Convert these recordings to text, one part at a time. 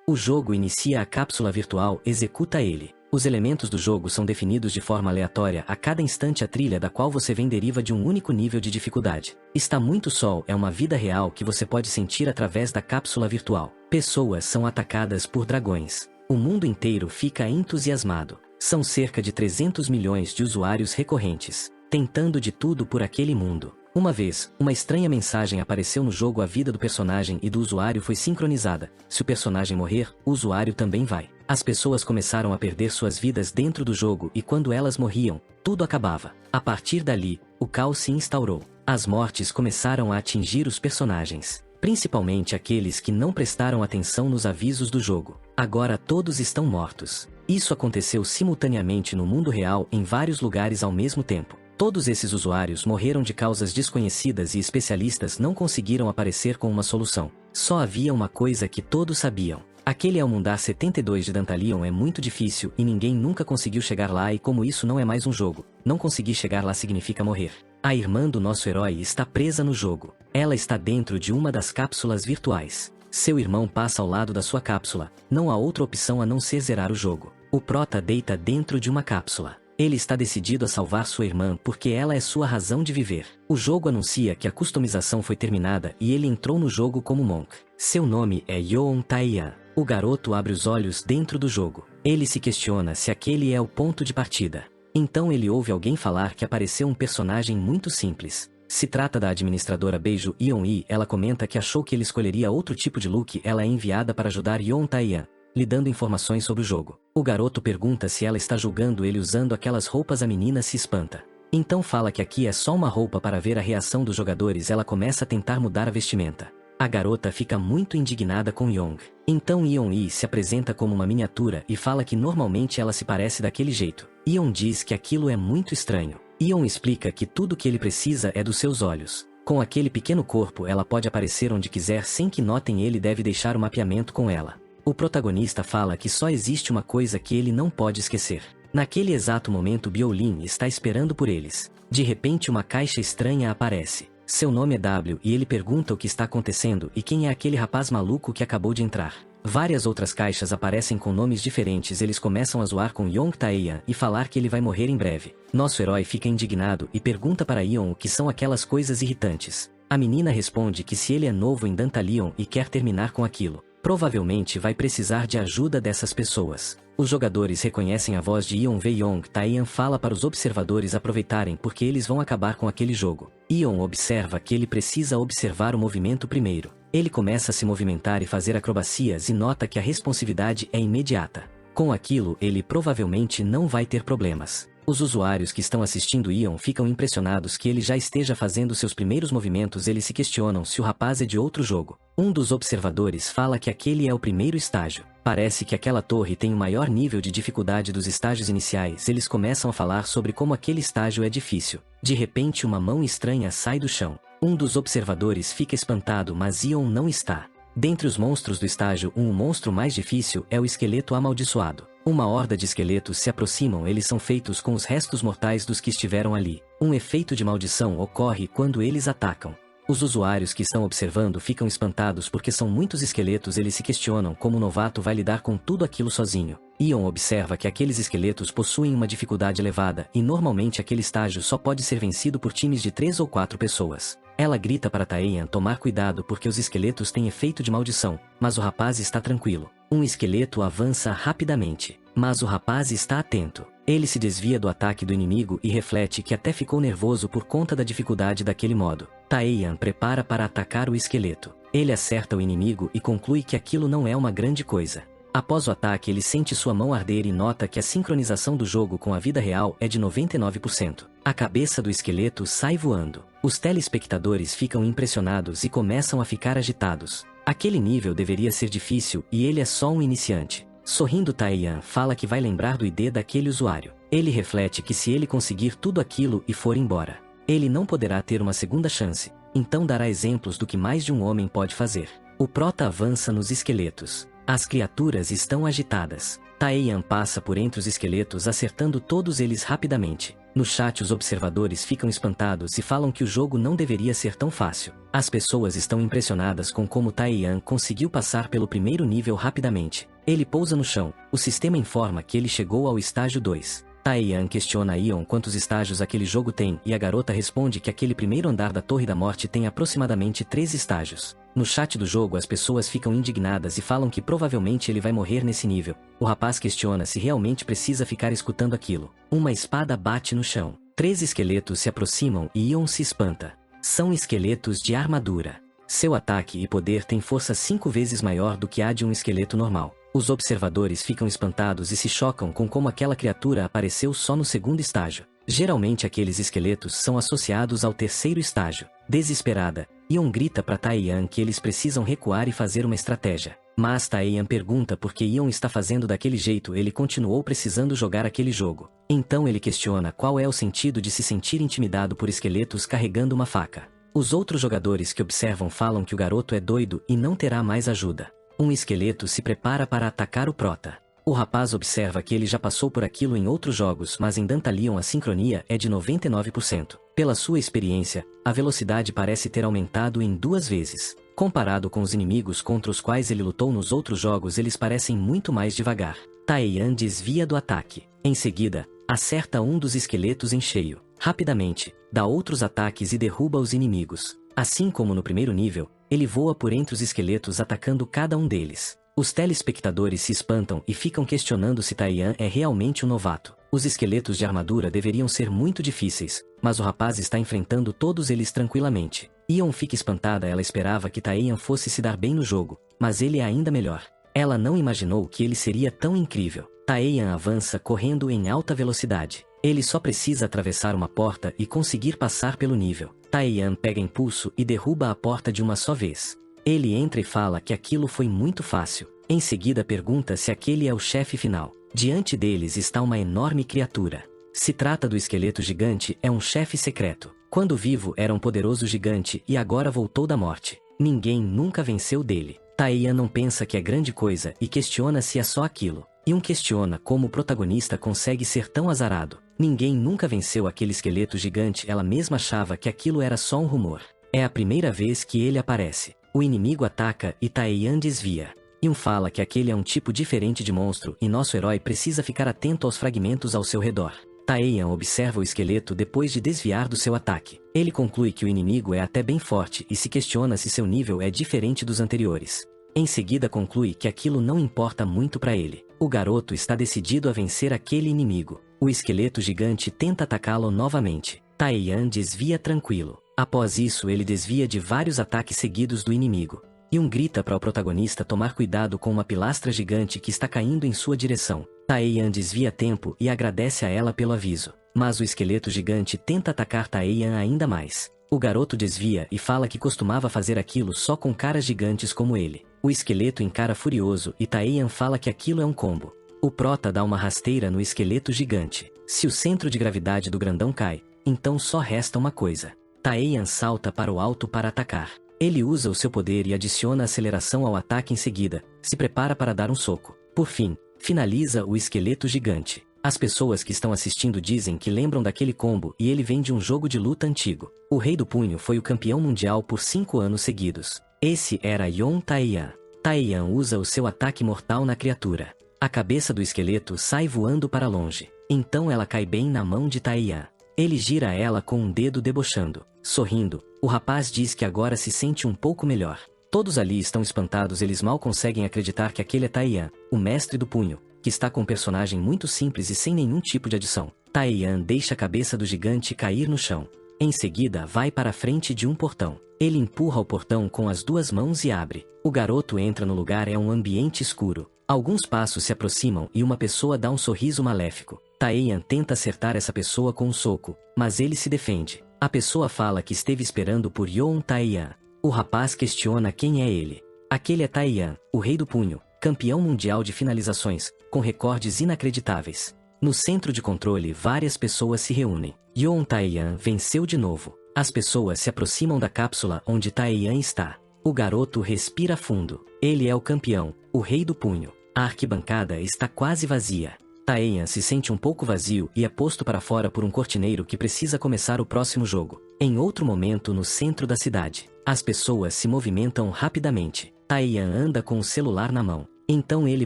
O jogo inicia a cápsula virtual, executa ele. Os elementos do jogo são definidos de forma aleatória a cada instante. A trilha da qual você vem deriva de um único nível de dificuldade. Está muito sol é uma vida real que você pode sentir através da cápsula virtual. Pessoas são atacadas por dragões. O mundo inteiro fica entusiasmado. São cerca de 300 milhões de usuários recorrentes, tentando de tudo por aquele mundo. Uma vez, uma estranha mensagem apareceu no jogo. A vida do personagem e do usuário foi sincronizada. Se o personagem morrer, o usuário também vai. As pessoas começaram a perder suas vidas dentro do jogo e quando elas morriam, tudo acabava. A partir dali, o caos se instaurou. As mortes começaram a atingir os personagens, principalmente aqueles que não prestaram atenção nos avisos do jogo. Agora todos estão mortos. Isso aconteceu simultaneamente no mundo real em vários lugares ao mesmo tempo. Todos esses usuários morreram de causas desconhecidas e especialistas não conseguiram aparecer com uma solução. Só havia uma coisa que todos sabiam. Aquele Almundar 72 de Dantalion é muito difícil e ninguém nunca conseguiu chegar lá, e como isso não é mais um jogo, não conseguir chegar lá significa morrer. A irmã do nosso herói está presa no jogo. Ela está dentro de uma das cápsulas virtuais. Seu irmão passa ao lado da sua cápsula. Não há outra opção a não ser zerar o jogo. O prota deita dentro de uma cápsula. Ele está decidido a salvar sua irmã porque ela é sua razão de viver. O jogo anuncia que a customização foi terminada e ele entrou no jogo como Monk. Seu nome é Yoon Tae-yan. O garoto abre os olhos dentro do jogo. Ele se questiona se aquele é o ponto de partida. Então ele ouve alguém falar que apareceu um personagem muito simples. Se trata da administradora Beijo Yeon-hee. Ela comenta que achou que ele escolheria outro tipo de look. Ela é enviada para ajudar Yoon Tae-yan, lhe dando informações sobre o jogo. O garoto pergunta se ela está julgando ele usando aquelas roupas. A menina se espanta. Então fala que aqui é só uma roupa para ver a reação dos jogadores. Ela começa a tentar mudar a vestimenta. A garota fica muito indignada com Young. Então Yeon-hee se apresenta como uma miniatura e fala que normalmente ela se parece daquele jeito. Yeon diz que aquilo é muito estranho. Yeon explica que tudo que ele precisa é dos seus olhos. Com aquele pequeno corpo ela pode aparecer onde quiser sem que notem. Ele deve deixar o mapeamento com ela. O protagonista fala que só existe uma coisa que ele não pode esquecer. Naquele exato momento Biolin está esperando por eles. De repente uma caixa estranha aparece. Seu nome é W e ele pergunta o que está acontecendo e quem é aquele rapaz maluco que acabou de entrar. Várias outras caixas aparecem com nomes diferentes. Eles começam a zoar com Yoon Tae-yan e falar que ele vai morrer em breve. Nosso herói fica indignado e pergunta para Yeon o que são aquelas coisas irritantes. A menina responde que se ele é novo em Dantalion e quer terminar com aquilo, provavelmente vai precisar de ajuda dessas pessoas. Os jogadores reconhecem a voz de Yeon. Yoon Tae-yan fala para os observadores aproveitarem porque eles vão acabar com aquele jogo. Yeon observa que ele precisa observar o movimento primeiro. Ele começa a se movimentar e fazer acrobacias e nota que a responsividade é imediata. Com aquilo ele provavelmente não vai ter problemas. Os usuários que estão assistindo Yeon ficam impressionados que ele já esteja fazendo seus primeiros movimentos. Eles se questionam se o rapaz é de outro jogo. Um dos observadores fala que aquele é o primeiro estágio. Parece que aquela torre tem o maior nível de dificuldade dos estágios iniciais. Eles começam a falar sobre como aquele estágio é difícil. De repente uma mão estranha sai do chão. Um dos observadores fica espantado, mas Yeon não está. Dentre os monstros do estágio 1, o monstro mais difícil é o esqueleto amaldiçoado. Uma horda de esqueletos se aproximam. Eles são feitos com os restos mortais dos que estiveram ali. Um efeito de maldição ocorre quando eles atacam. Os usuários que estão observando ficam espantados porque são muitos esqueletos. Eles se questionam como o novato vai lidar com tudo aquilo sozinho. Yeon observa que aqueles esqueletos possuem uma dificuldade elevada e normalmente aquele estágio só pode ser vencido por times de 3 ou 4 pessoas. Ela grita para Tae-yan tomar cuidado porque os esqueletos têm efeito de maldição, mas o rapaz está tranquilo. Um esqueleto avança rapidamente, mas o rapaz está atento. Ele se desvia do ataque do inimigo e reflete que até ficou nervoso por conta da dificuldade daquele modo. Tae-yan prepara para atacar o esqueleto. Ele acerta o inimigo e conclui que aquilo não é uma grande coisa. Após o ataque ele sente sua mão arder e nota que a sincronização do jogo com a vida real é de 99%. A cabeça do esqueleto sai voando. Os telespectadores ficam impressionados e começam a ficar agitados. Aquele nível deveria ser difícil e ele é só um iniciante. Sorrindo, Tae-yan fala que vai lembrar do ID daquele usuário. Ele reflete que se ele conseguir tudo aquilo e for embora, ele não poderá ter uma segunda chance, então dará exemplos do que mais de um homem pode fazer. O prota avança nos esqueletos. As criaturas estão agitadas. Tae-yan passa por entre os esqueletos acertando todos eles rapidamente. No chat os observadores ficam espantados e falam que o jogo não deveria ser tão fácil. As pessoas estão impressionadas com como Taeyan conseguiu passar pelo primeiro nível rapidamente. Ele pousa no chão, o sistema informa que ele chegou ao estágio 2. Taeyan questiona a Yeon quantos estágios aquele jogo tem e a garota responde que aquele primeiro andar da Torre da Morte tem aproximadamente 3 estágios. No chat do jogo as pessoas ficam indignadas e falam que provavelmente ele vai morrer nesse nível. O rapaz questiona se realmente precisa ficar escutando aquilo. Uma espada bate no chão. 3 esqueletos se aproximam e Yeon se espanta. São esqueletos de armadura. Seu ataque e poder têm força 5 vezes maior do que a de um esqueleto normal. Os observadores ficam espantados e se chocam com como aquela criatura apareceu só no segundo estágio. Geralmente aqueles esqueletos são associados ao terceiro estágio. Desesperada, Yeon grita para Taeyan que eles precisam recuar e fazer uma estratégia. Mas Taeyan pergunta por que Yeon está fazendo daquele jeito. Ele continuou precisando jogar aquele jogo. Então ele questiona qual é o sentido de se sentir intimidado por esqueletos carregando uma faca. Os outros jogadores que observam falam que o garoto é doido e não terá mais ajuda. Um esqueleto se prepara para atacar o prota. O rapaz observa que ele já passou por aquilo em outros jogos, mas em Dantalion a sincronia é de 99%. Pela sua experiência, a velocidade parece ter aumentado em 2 vezes. Comparado com os inimigos contra os quais ele lutou nos outros jogos, eles parecem muito mais devagar. Taeyan desvia do ataque. Em seguida, acerta um dos esqueletos em cheio. Rapidamente, dá outros ataques e derruba os inimigos. Assim como no primeiro nível, ele voa por entre os esqueletos atacando cada um deles. Os telespectadores se espantam e ficam questionando se Taeyan é realmente um novato. Os esqueletos de armadura deveriam ser muito difíceis, mas o rapaz está enfrentando todos eles tranquilamente. Yeon fica espantada, ela esperava que Taeyan fosse se dar bem no jogo, mas ele é ainda melhor. Ela não imaginou que ele seria tão incrível. Taeyan avança correndo em alta velocidade. Ele só precisa atravessar uma porta e conseguir passar pelo nível. Taeyan pega impulso e derruba a porta de uma só vez. Ele entra e fala que aquilo foi muito fácil. Em seguida pergunta se aquele é o chefe final. Diante deles está uma enorme criatura. Se trata do esqueleto gigante, é um chefe secreto. Quando vivo era um poderoso gigante e agora voltou da morte. Ninguém nunca venceu dele. Taeyan não pensa que é grande coisa e questiona se é só aquilo. Yeon questiona como o protagonista consegue ser tão azarado. Ninguém nunca venceu aquele esqueleto gigante, ela mesma achava que aquilo era só um rumor. É a primeira vez que ele aparece. O inimigo ataca e Taeyan desvia. Yeon fala que aquele é um tipo diferente de monstro e nosso herói precisa ficar atento aos fragmentos ao seu redor. Taeyan observa o esqueleto depois de desviar do seu ataque. Ele conclui que o inimigo é até bem forte e se questiona se seu nível é diferente dos anteriores. Em seguida conclui que aquilo não importa muito para ele. O garoto está decidido a vencer aquele inimigo. O esqueleto gigante tenta atacá-lo novamente. Taeyan desvia tranquilo. Após isso ele desvia de vários ataques seguidos do inimigo. Yeon grita para o protagonista tomar cuidado com uma pilastra gigante que está caindo em sua direção. Taeyan desvia a tempo e agradece a ela pelo aviso. Mas o esqueleto gigante tenta atacar Taeyan ainda mais. O garoto desvia e fala que costumava fazer aquilo só com caras gigantes como ele. O esqueleto encara furioso e Taeyan fala que aquilo é um combo. O prota dá uma rasteira no esqueleto gigante. Se o centro de gravidade do grandão cai, então só resta uma coisa. Taeyan salta para o alto para atacar. Ele usa o seu poder e adiciona aceleração ao ataque em seguida. Se prepara para dar um soco. Por fim, finaliza o esqueleto gigante. As pessoas que estão assistindo dizem que lembram daquele combo e ele vem de um jogo de luta antigo. O Rei do Punho foi o campeão mundial por 5 anos seguidos. Esse era Yeon Taeyan. Taeyan usa o seu ataque mortal na criatura. A cabeça do esqueleto sai voando para longe. Então ela cai bem na mão de Taeyan. Ele gira ela com um dedo debochando. Sorrindo, o rapaz diz que agora se sente um pouco melhor. Todos ali estão espantados, eles mal conseguem acreditar que aquele é Taeyan, o mestre do punho, que está com um personagem muito simples e sem nenhum tipo de adição. Taeyan deixa a cabeça do gigante cair no chão. Em seguida vai para a frente de um portão. Ele empurra o portão com as 2 mãos e abre. O garoto entra no lugar, é um ambiente escuro. Alguns passos se aproximam e uma pessoa dá um sorriso maléfico. Taeyan tenta acertar essa pessoa com um soco, mas ele se defende. A pessoa fala que esteve esperando por Yeon Taeyan. O rapaz questiona quem é ele. Aquele é Taeyan, o Rei do Punho, campeão mundial de finalizações, com recordes inacreditáveis. No centro de controle várias pessoas se reúnem. Yeon Taeyan venceu de novo. As pessoas se aproximam da cápsula onde Taeyan está. O garoto respira fundo. Ele é o campeão, o Rei do Punho. A arquibancada está quase vazia. Taeyan se sente um pouco vazio e é posto para fora por um cortineiro que precisa começar o próximo jogo. Em outro momento no centro da cidade, As pessoas se movimentam rapidamente. Taeyan anda com o celular na mão. Então ele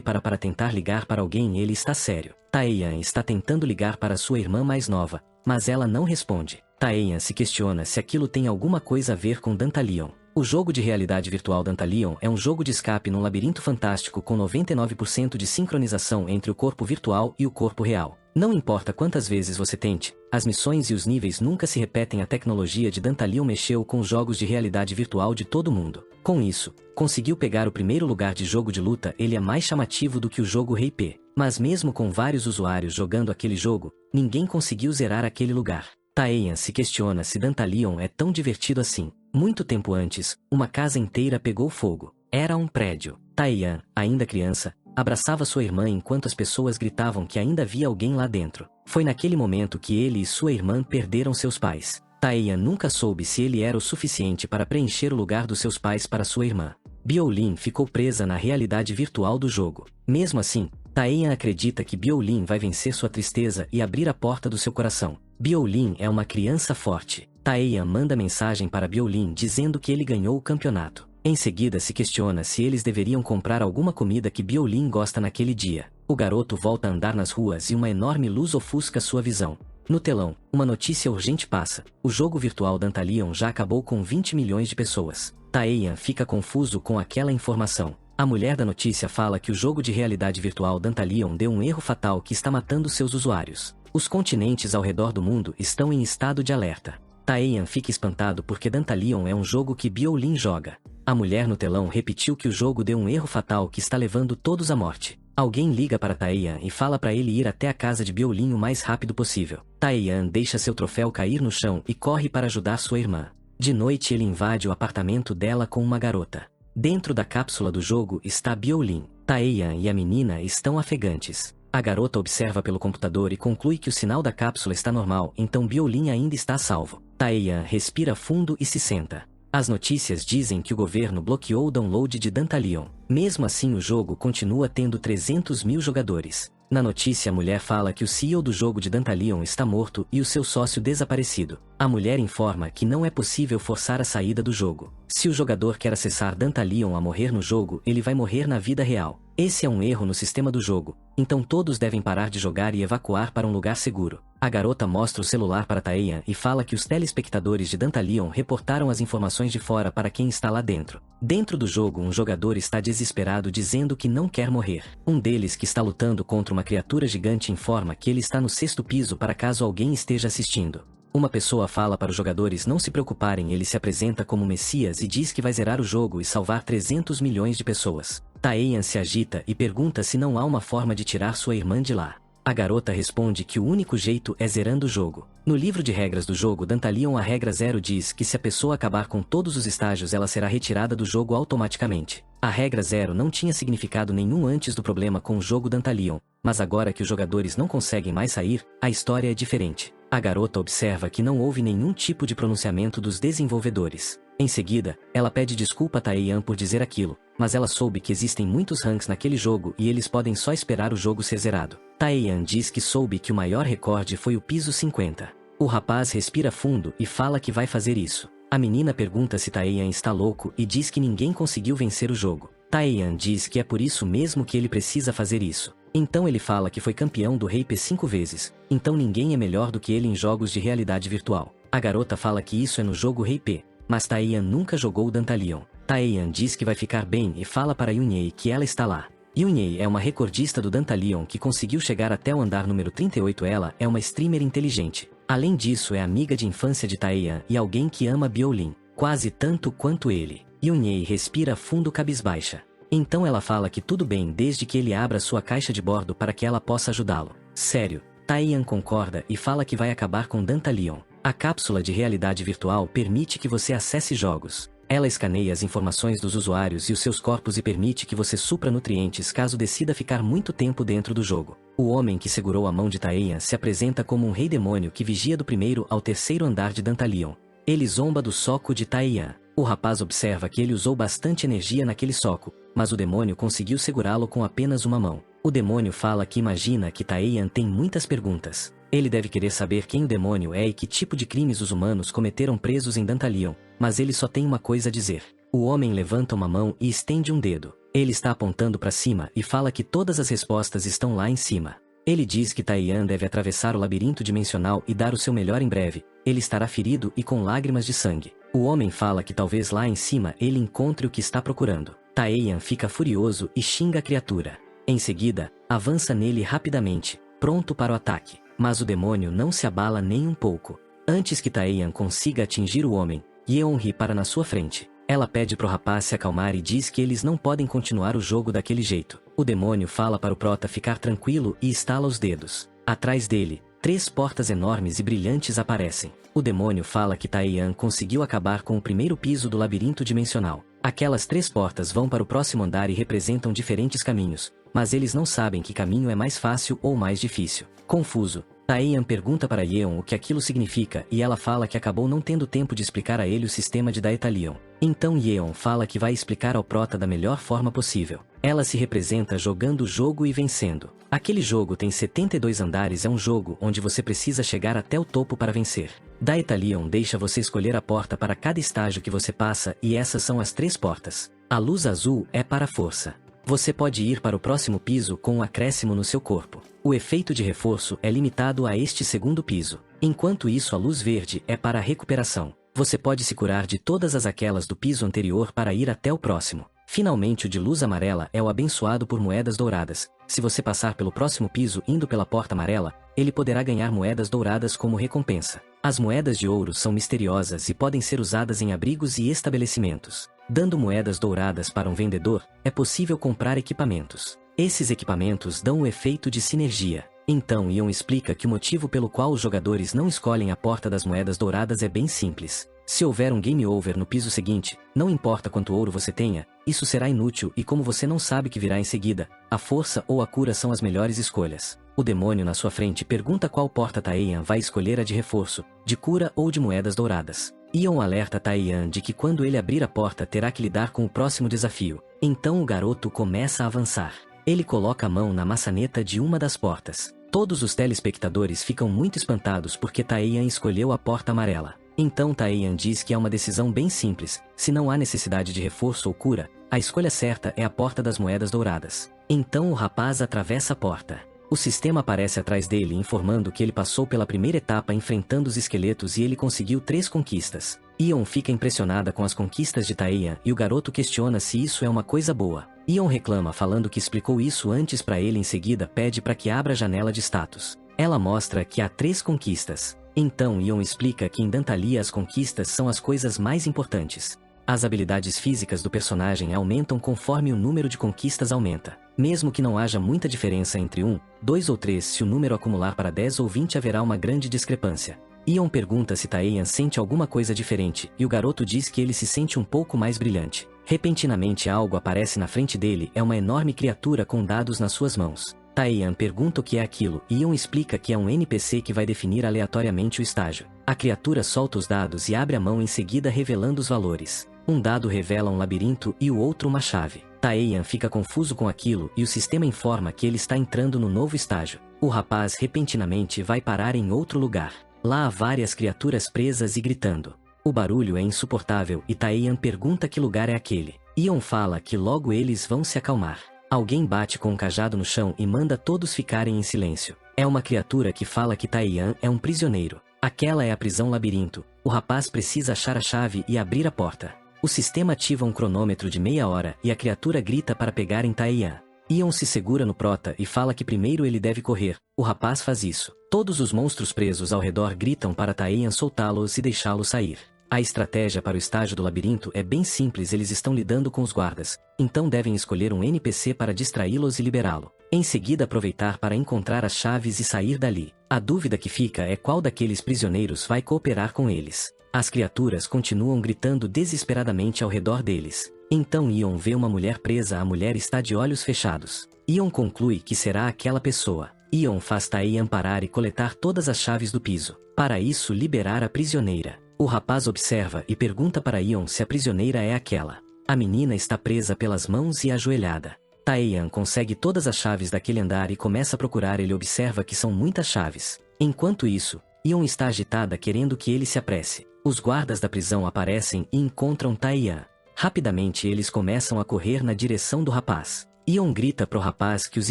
para tentar ligar para alguém. Ele está sério. Taeyan está tentando ligar para sua irmã mais nova, mas ela não responde. Taeyan se questiona se aquilo tem alguma coisa a ver com Dantalion. O jogo de realidade virtual Dantalion é um jogo de escape num labirinto fantástico com 99% de sincronização entre o corpo virtual e o corpo real. Não importa quantas vezes você tente, as missões e os níveis nunca se repetem. A tecnologia de Dantalion mexeu com os jogos de realidade virtual de todo mundo. Com isso, conseguiu pegar o primeiro lugar de jogo de luta. Ele é mais chamativo do que o jogo Rei P. Mas mesmo com vários usuários jogando aquele jogo, ninguém conseguiu zerar aquele lugar. Taeyan se questiona se Dantalion é tão divertido assim. Muito tempo antes, uma casa inteira pegou fogo. Era um prédio. Taeyan, ainda criança, abraçava sua irmã enquanto as pessoas gritavam que ainda havia alguém lá dentro. Foi naquele momento que ele e sua irmã perderam seus pais. Taeyan nunca soube se ele era o suficiente para preencher o lugar dos seus pais para sua irmã. Biolin ficou presa na realidade virtual do jogo. Mesmo assim, Taeyan acredita que Biolin vai vencer sua tristeza e abrir a porta do seu coração. Biolin é uma criança forte. Taeyan manda mensagem para Biolin dizendo que ele ganhou o campeonato. Em seguida se questiona se eles deveriam comprar alguma comida que Biolin gosta naquele dia. O garoto volta a andar nas ruas e uma enorme luz ofusca sua visão. No telão, uma notícia urgente passa. O jogo virtual Dantalion já acabou com 20 milhões de pessoas. Taeyan fica confuso com aquela informação. A mulher da notícia fala que o jogo de realidade virtual Dantalion deu um erro fatal que está matando seus usuários. Os continentes ao redor do mundo estão em estado de alerta. Taeyan fica espantado porque Dantalion é um jogo que Biolin joga. A mulher no telão repetiu que o jogo deu um erro fatal que está levando todos à morte. Alguém liga para Taeyan e fala para ele ir até a casa de Biolin o mais rápido possível. Taeyan deixa seu troféu cair no chão e corre para ajudar sua irmã. De noite ele invade o apartamento dela com uma garota. Dentro da cápsula do jogo está Biolin. Taeyan e a menina estão ofegantes. A garota observa pelo computador e conclui que o sinal da cápsula está normal, então Biolin ainda está a salvo. Taeyan respira fundo e se senta. As notícias dizem que o governo bloqueou o download de Dantalion. Mesmo assim o jogo continua tendo 300 mil jogadores. Na notícia a mulher fala que o CEO do jogo de Dantalion está morto e o seu sócio desaparecido. A mulher informa que não é possível forçar a saída do jogo. Se o jogador quer acessar Dantalion a morrer no jogo, ele vai morrer na vida real. Esse é um erro no sistema do jogo, então todos devem parar de jogar e evacuar para um lugar seguro. A garota mostra o celular para Taeyan e fala que os telespectadores de Dantalion reportaram as informações de fora para quem está lá dentro. Dentro do jogo um jogador está desesperado dizendo que não quer morrer. Um deles que está lutando contra uma criatura gigante informa que ele está no 6º piso para caso alguém esteja assistindo. Uma pessoa fala para os jogadores não se preocuparem. Ele se apresenta como Messias e diz que vai zerar o jogo e salvar 300 milhões de pessoas. Taeyan se agita e pergunta se não há uma forma de tirar sua irmã de lá. A garota responde que o único jeito é zerando o jogo. No livro de regras do jogo Dantalion a regra 0 diz que se a pessoa acabar com todos os estágios ela será retirada do jogo automaticamente. A regra 0 não tinha significado nenhum antes do problema com o jogo Dantalion, mas agora que os jogadores não conseguem mais sair, a história é diferente. A garota observa que não houve nenhum tipo de pronunciamento dos desenvolvedores. Em seguida, ela pede desculpa a Taeyan por dizer aquilo, mas ela soube que existem muitos ranks naquele jogo e eles podem só esperar o jogo ser zerado. Taeyan diz que soube que o maior recorde foi o piso 50. O rapaz respira fundo e fala que vai fazer isso. A menina pergunta se Taeyan está louco e diz que ninguém conseguiu vencer o jogo. Taeyan diz que é por isso mesmo que ele precisa fazer isso. Então ele fala que foi campeão do Rei P 5 vezes, então ninguém é melhor do que ele em jogos de realidade virtual. A garota fala que isso é no jogo Rei P, mas Taeyan nunca jogou Dantalion. Taeyan diz que vai ficar bem e fala para Yunhei que ela está lá. Yunhei é uma recordista do Dantalion que conseguiu chegar até o andar número 38. Ela é uma streamer inteligente. Além disso é amiga de infância de Taeyan e alguém que ama Biolin, quase tanto quanto ele. Yunhei respira fundo cabisbaixa. Então ela fala que tudo bem desde que ele abra sua caixa de bordo para que ela possa ajudá-lo. Sério, Taeyan concorda e fala que vai acabar com Dantalion. A cápsula de realidade virtual permite que você acesse jogos. Ela escaneia as informações dos usuários e os seus corpos e permite que você supra nutrientes caso decida ficar muito tempo dentro do jogo. O homem que segurou a mão de Taeyan se apresenta como um rei demônio que vigia do 1º ao 3º andar de Dantalion. Ele zomba do soco de Taeyan. O rapaz observa que ele usou bastante energia naquele soco, mas o demônio conseguiu segurá-lo com apenas uma mão. O demônio fala que imagina que Taeyan tem muitas perguntas. Ele deve querer saber quem o demônio é e que tipo de crimes os humanos cometeram presos em Dantalion, mas ele só tem uma coisa a dizer. O homem levanta uma mão e estende um dedo. Ele está apontando para cima e fala que todas as respostas estão lá em cima. Ele diz que Taiyan deve atravessar o labirinto dimensional e dar o seu melhor em breve. Ele estará ferido e com lágrimas de sangue. O homem fala que talvez lá em cima ele encontre o que está procurando. Taiyan fica furioso e xinga a criatura. Em seguida, avança nele rapidamente, pronto para o ataque. Mas o demônio não se abala nem um pouco. Antes que Taiyan consiga atingir o homem, Yeon ri para na sua frente. Ela pede pro rapaz se acalmar e diz que eles não podem continuar o jogo daquele jeito. O demônio fala para o prota ficar tranquilo e estala os dedos. Atrás dele, 3 portas enormes e brilhantes aparecem. O demônio fala que Taiyan conseguiu acabar com o primeiro piso do labirinto dimensional. Aquelas 3 portas vão para o próximo andar e representam diferentes caminhos, mas eles não sabem que caminho é mais fácil ou mais difícil. Confuso, Taiyan pergunta para Yeon o que aquilo significa e ela fala que acabou não tendo tempo de explicar a ele o sistema de Daetalion. Então Yeon fala que vai explicar ao prota da melhor forma possível. Ela se representa jogando o jogo e vencendo. Aquele jogo tem 72 andares, é um jogo onde você precisa chegar até o topo para vencer. Daetalion deixa você escolher a porta para cada estágio que você passa e essas são as 3 portas. A luz azul é para a força. Você pode ir para o próximo piso com um acréscimo no seu corpo. O efeito de reforço é limitado a este segundo piso. Enquanto isso, a luz verde é para a recuperação. Você pode se curar de todas as aquelas do piso anterior para ir até o próximo. Finalmente, o de luz amarela é o abençoado por moedas douradas. Se você passar pelo próximo piso indo pela porta amarela, ele poderá ganhar moedas douradas como recompensa. As moedas de ouro são misteriosas e podem ser usadas em abrigos e estabelecimentos. Dando moedas douradas para um vendedor, é possível comprar equipamentos. Esses equipamentos dão o efeito de sinergia. Então Yeon explica que o motivo pelo qual os jogadores não escolhem a porta das moedas douradas é bem simples. Se houver um game over no piso seguinte, não importa quanto ouro você tenha, isso será inútil e como você não sabe o que virá em seguida, a força ou a cura são as melhores escolhas. O demônio na sua frente pergunta qual porta Taiyan vai escolher, a de reforço, de cura ou de moedas douradas. Yeon alerta Taiyan de que quando ele abrir a porta terá que lidar com o próximo desafio. Então o garoto começa a avançar. Ele coloca a mão na maçaneta de uma das portas. Todos os telespectadores ficam muito espantados porque Taiyan escolheu a porta amarela. Então Taiyan diz que é uma decisão bem simples. Se não há necessidade de reforço ou cura, a escolha certa é a porta das moedas douradas. Então o rapaz atravessa a porta. O sistema aparece atrás dele informando que ele passou pela primeira etapa enfrentando os esqueletos e ele conseguiu 3 conquistas. Yeon fica impressionada com as conquistas de Taiyan e o garoto questiona se isso é uma coisa boa. Yeon reclama falando que explicou isso antes para ele, em seguida pede para que abra a janela de status. Ela mostra que há 3 conquistas. Então Yeon explica que em Dantalia as conquistas são as coisas mais importantes. As habilidades físicas do personagem aumentam conforme o número de conquistas aumenta. Mesmo que não haja muita diferença entre 1, 2 ou 3, se o número acumular para 10 ou 20 haverá uma grande discrepância. Yeon pergunta se Taiyan sente alguma coisa diferente, e o garoto diz que ele se sente um pouco mais brilhante. Repentinamente algo aparece na frente dele, é uma enorme criatura com dados nas suas mãos. Taiyan pergunta o que é aquilo, e Yeon explica que é um NPC que vai definir aleatoriamente o estágio. A criatura solta os dados e abre a mão em seguida revelando os valores. Um dado revela um labirinto e o outro uma chave. Taiyan fica confuso com aquilo e o sistema informa que ele está entrando no novo estágio. O rapaz repentinamente vai parar em outro lugar. Lá há várias criaturas presas e gritando. O barulho é insuportável e Taiyan pergunta que lugar é aquele. Yeon fala que logo eles vão se acalmar. Alguém bate com um cajado no chão e manda todos ficarem em silêncio. É uma criatura que fala que Taiyan é um prisioneiro. Aquela é a prisão labirinto. O rapaz precisa achar a chave e abrir a porta. O sistema ativa um cronômetro de meia hora e a criatura grita para pegar em Taiyan. Yeon se segura no prota e fala que primeiro ele deve correr. O rapaz faz isso. Todos os monstros presos ao redor gritam para Taiyan soltá-los e deixá-lo sair. A estratégia para o estágio do labirinto é bem simples, eles estão lidando com os guardas, então devem escolher um NPC para distraí-los e liberá-lo. Em seguida aproveitar para encontrar as chaves e sair dali. A dúvida que fica é qual daqueles prisioneiros vai cooperar com eles. As criaturas continuam gritando desesperadamente ao redor deles. Então Yeon vê uma mulher presa, a mulher está de olhos fechados. Yeon conclui que será aquela pessoa. Yeon faz Taiyan parar e coletar todas as chaves do piso. Para isso liberar a prisioneira. O rapaz observa e pergunta para Yeon se a prisioneira é aquela. A menina está presa pelas mãos e ajoelhada. Taiyan consegue todas as chaves daquele andar e começa a procurar, ele observa que são muitas chaves. Enquanto isso, Ion está agitada querendo que ele se apresse. Os guardas da prisão aparecem e encontram Taeyeon. Rapidamente eles começam a correr na direção do rapaz. Ion grita pro rapaz que os